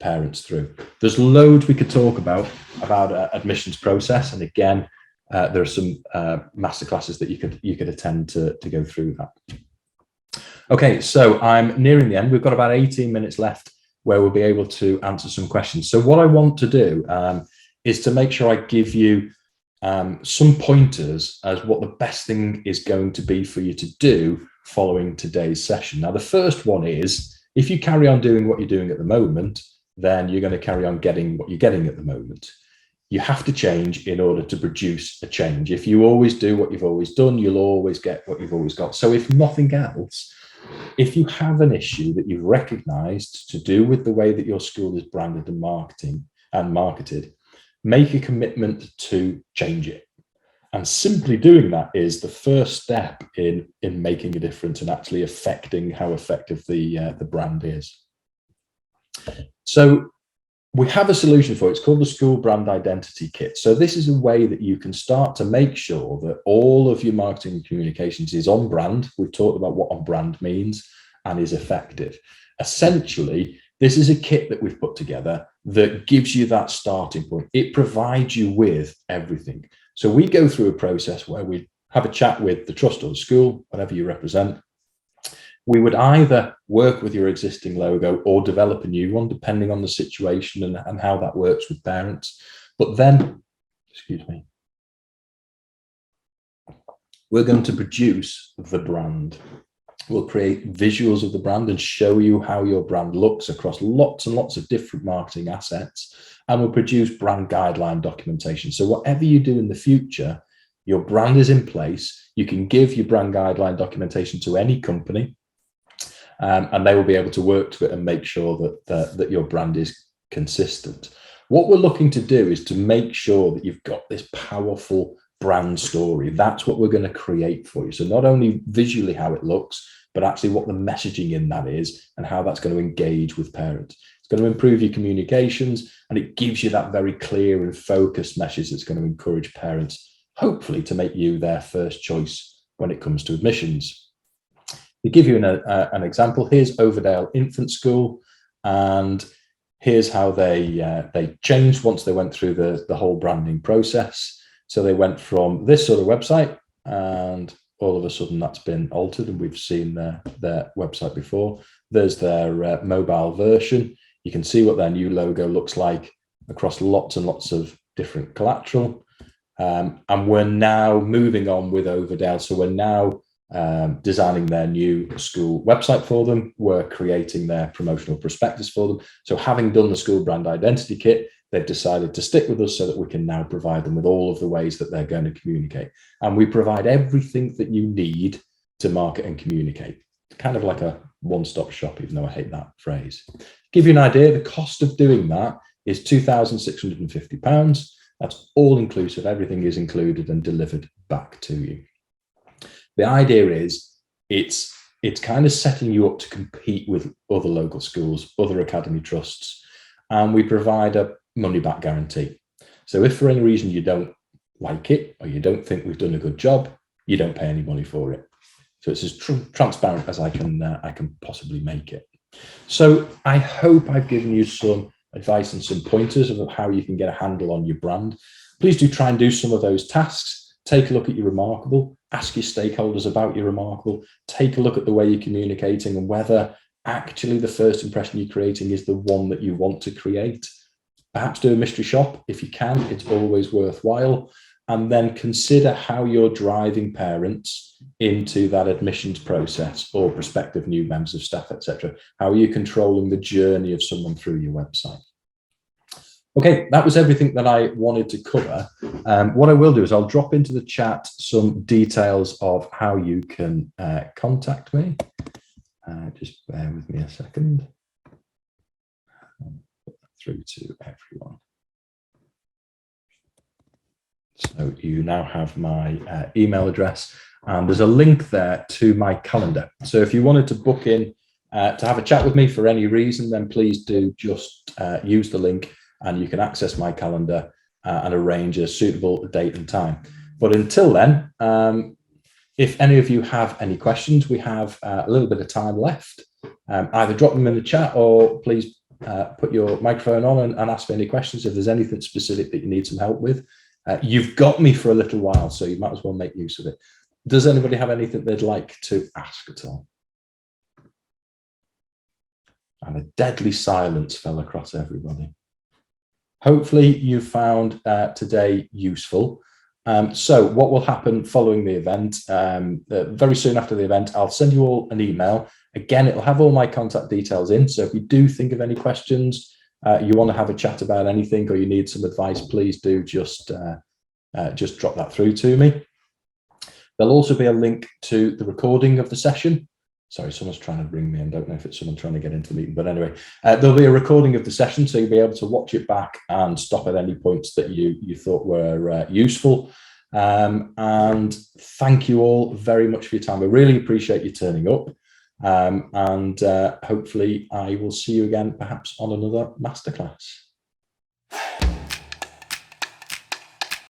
parents through. There's loads we could talk about admissions process. And again, there are some masterclasses that you could attend to go through that. Okay, so I'm nearing the end. We've got about 18 minutes left where we'll be able to answer some questions. So what I want to do is to make sure I give you some pointers as what the best thing is going to be for you to do following today's session. Now, the first one is, if you carry on doing what you're doing at the moment, then you're going to carry on getting what you're getting at the moment. You have to change in order to produce a change. If you always do what you've always done, you'll always get what you've always got. So if nothing else, if you have an issue that you've recognized to do with the way that your school is branded and marketed, make a commitment to change it. And simply doing that is the first step in making a difference and actually affecting how effective the brand is. So we have a solution for it. It's called the School Brand Identity Kit. So this is a way that you can start to make sure that all of your marketing and communications is on brand. We've talked about what on brand means and is effective. Essentially, this is a kit that we've put together that gives you that starting point. It provides you with everything. So we go through a process where we have a chat with the trust or the school, whatever you represent. We would either work with your existing logo or develop a new one, depending on the situation and how that works with parents. But then, excuse me, we're going to produce the brand. We'll create visuals of the brand and show you how your brand looks across lots and lots of different marketing assets. And we'll produce brand guideline documentation. So whatever you do in the future, your brand is in place. You can give your brand guideline documentation to any company, and they will be able to work to it and make sure that your brand is consistent. What we're looking to do is to make sure that you've got this powerful brand story. That's what we're going to create for you. So not only visually how it looks, but actually what the messaging in that is and how that's going to engage with parents. It's going to improve your communications, and it gives you that very clear and focused message that's going to encourage parents, hopefully, to make you their first choice when it comes to admissions. To give you an example, here's Overdale Infant School, and here's how they changed once they went through the whole branding process. So they went from this sort of website, and all of a sudden that's been altered, and we've seen their website before. There's their mobile version. You can see what their new logo looks like across lots and lots of different collateral. And we're now moving on with Overdale. So we're now designing their new school website for them. We're creating their promotional prospectus for them. So having done the School Brand Identity Kit, they've decided to stick with us so that we can now provide them with all of the ways that they're going to communicate. And we provide everything that you need to market and communicate. It's kind of like a one-stop shop, even though I hate that phrase. To give you an idea, the cost of doing that is £2,650. That's all inclusive. Everything is included and delivered back to you. The idea is it's kind of setting you up to compete with other local schools, other academy trusts, and we provide a money-back guarantee. So if for any reason you don't like it or you don't think we've done a good job, you don't pay any money for it. So it's as transparent as I can possibly make it. So I hope I've given you some advice and some pointers of how you can get a handle on your brand. Please do try and do some of those tasks. Take a look at your Remarkable. Ask your stakeholders about your Remarkable. Take a look at the way you're communicating and whether actually the first impression you're creating is the one that you want to create. Perhaps do a mystery shop if you can. It's always worthwhile. And then consider how you're driving parents into that admissions process or prospective new members of staff, etc. How are you controlling the journey of someone through your website? Okay, that was everything that I wanted to cover. What I will do is I'll drop into the chat some details of how you can contact me. Just bear with me a second. Put that through to everyone. So you now have my email address, and there's a link there to my calendar. So if you wanted to book in to have a chat with me for any reason, then please do just use the link, and you can access my calendar and arrange a suitable date and time. But until then, if any of you have any questions, we have a little bit of time left. Either drop them in the chat or please put your microphone on and ask me any questions if there's anything specific that you need some help with. You've got me for a little while, so you might as well make use of it. Does anybody have anything they'd like to ask at all? And a deadly silence fell across everybody. Hopefully you found today useful. So what will happen following the event, very soon after the event, I'll send you all an email. Again, it'll have all my contact details in. So if you do think of any questions, you want to have a chat about anything, or you need some advice, please do just drop that through to me. There'll also be a link to the recording of the session. Sorry, someone's trying to ring me. I don't know if it's someone trying to get into the meeting, but anyway, there'll be a recording of the session, so you'll be able to watch it back and stop at any points that you thought were useful. And thank you all very much for your time. I really appreciate you turning up. And hopefully I will see you again, perhaps on another masterclass.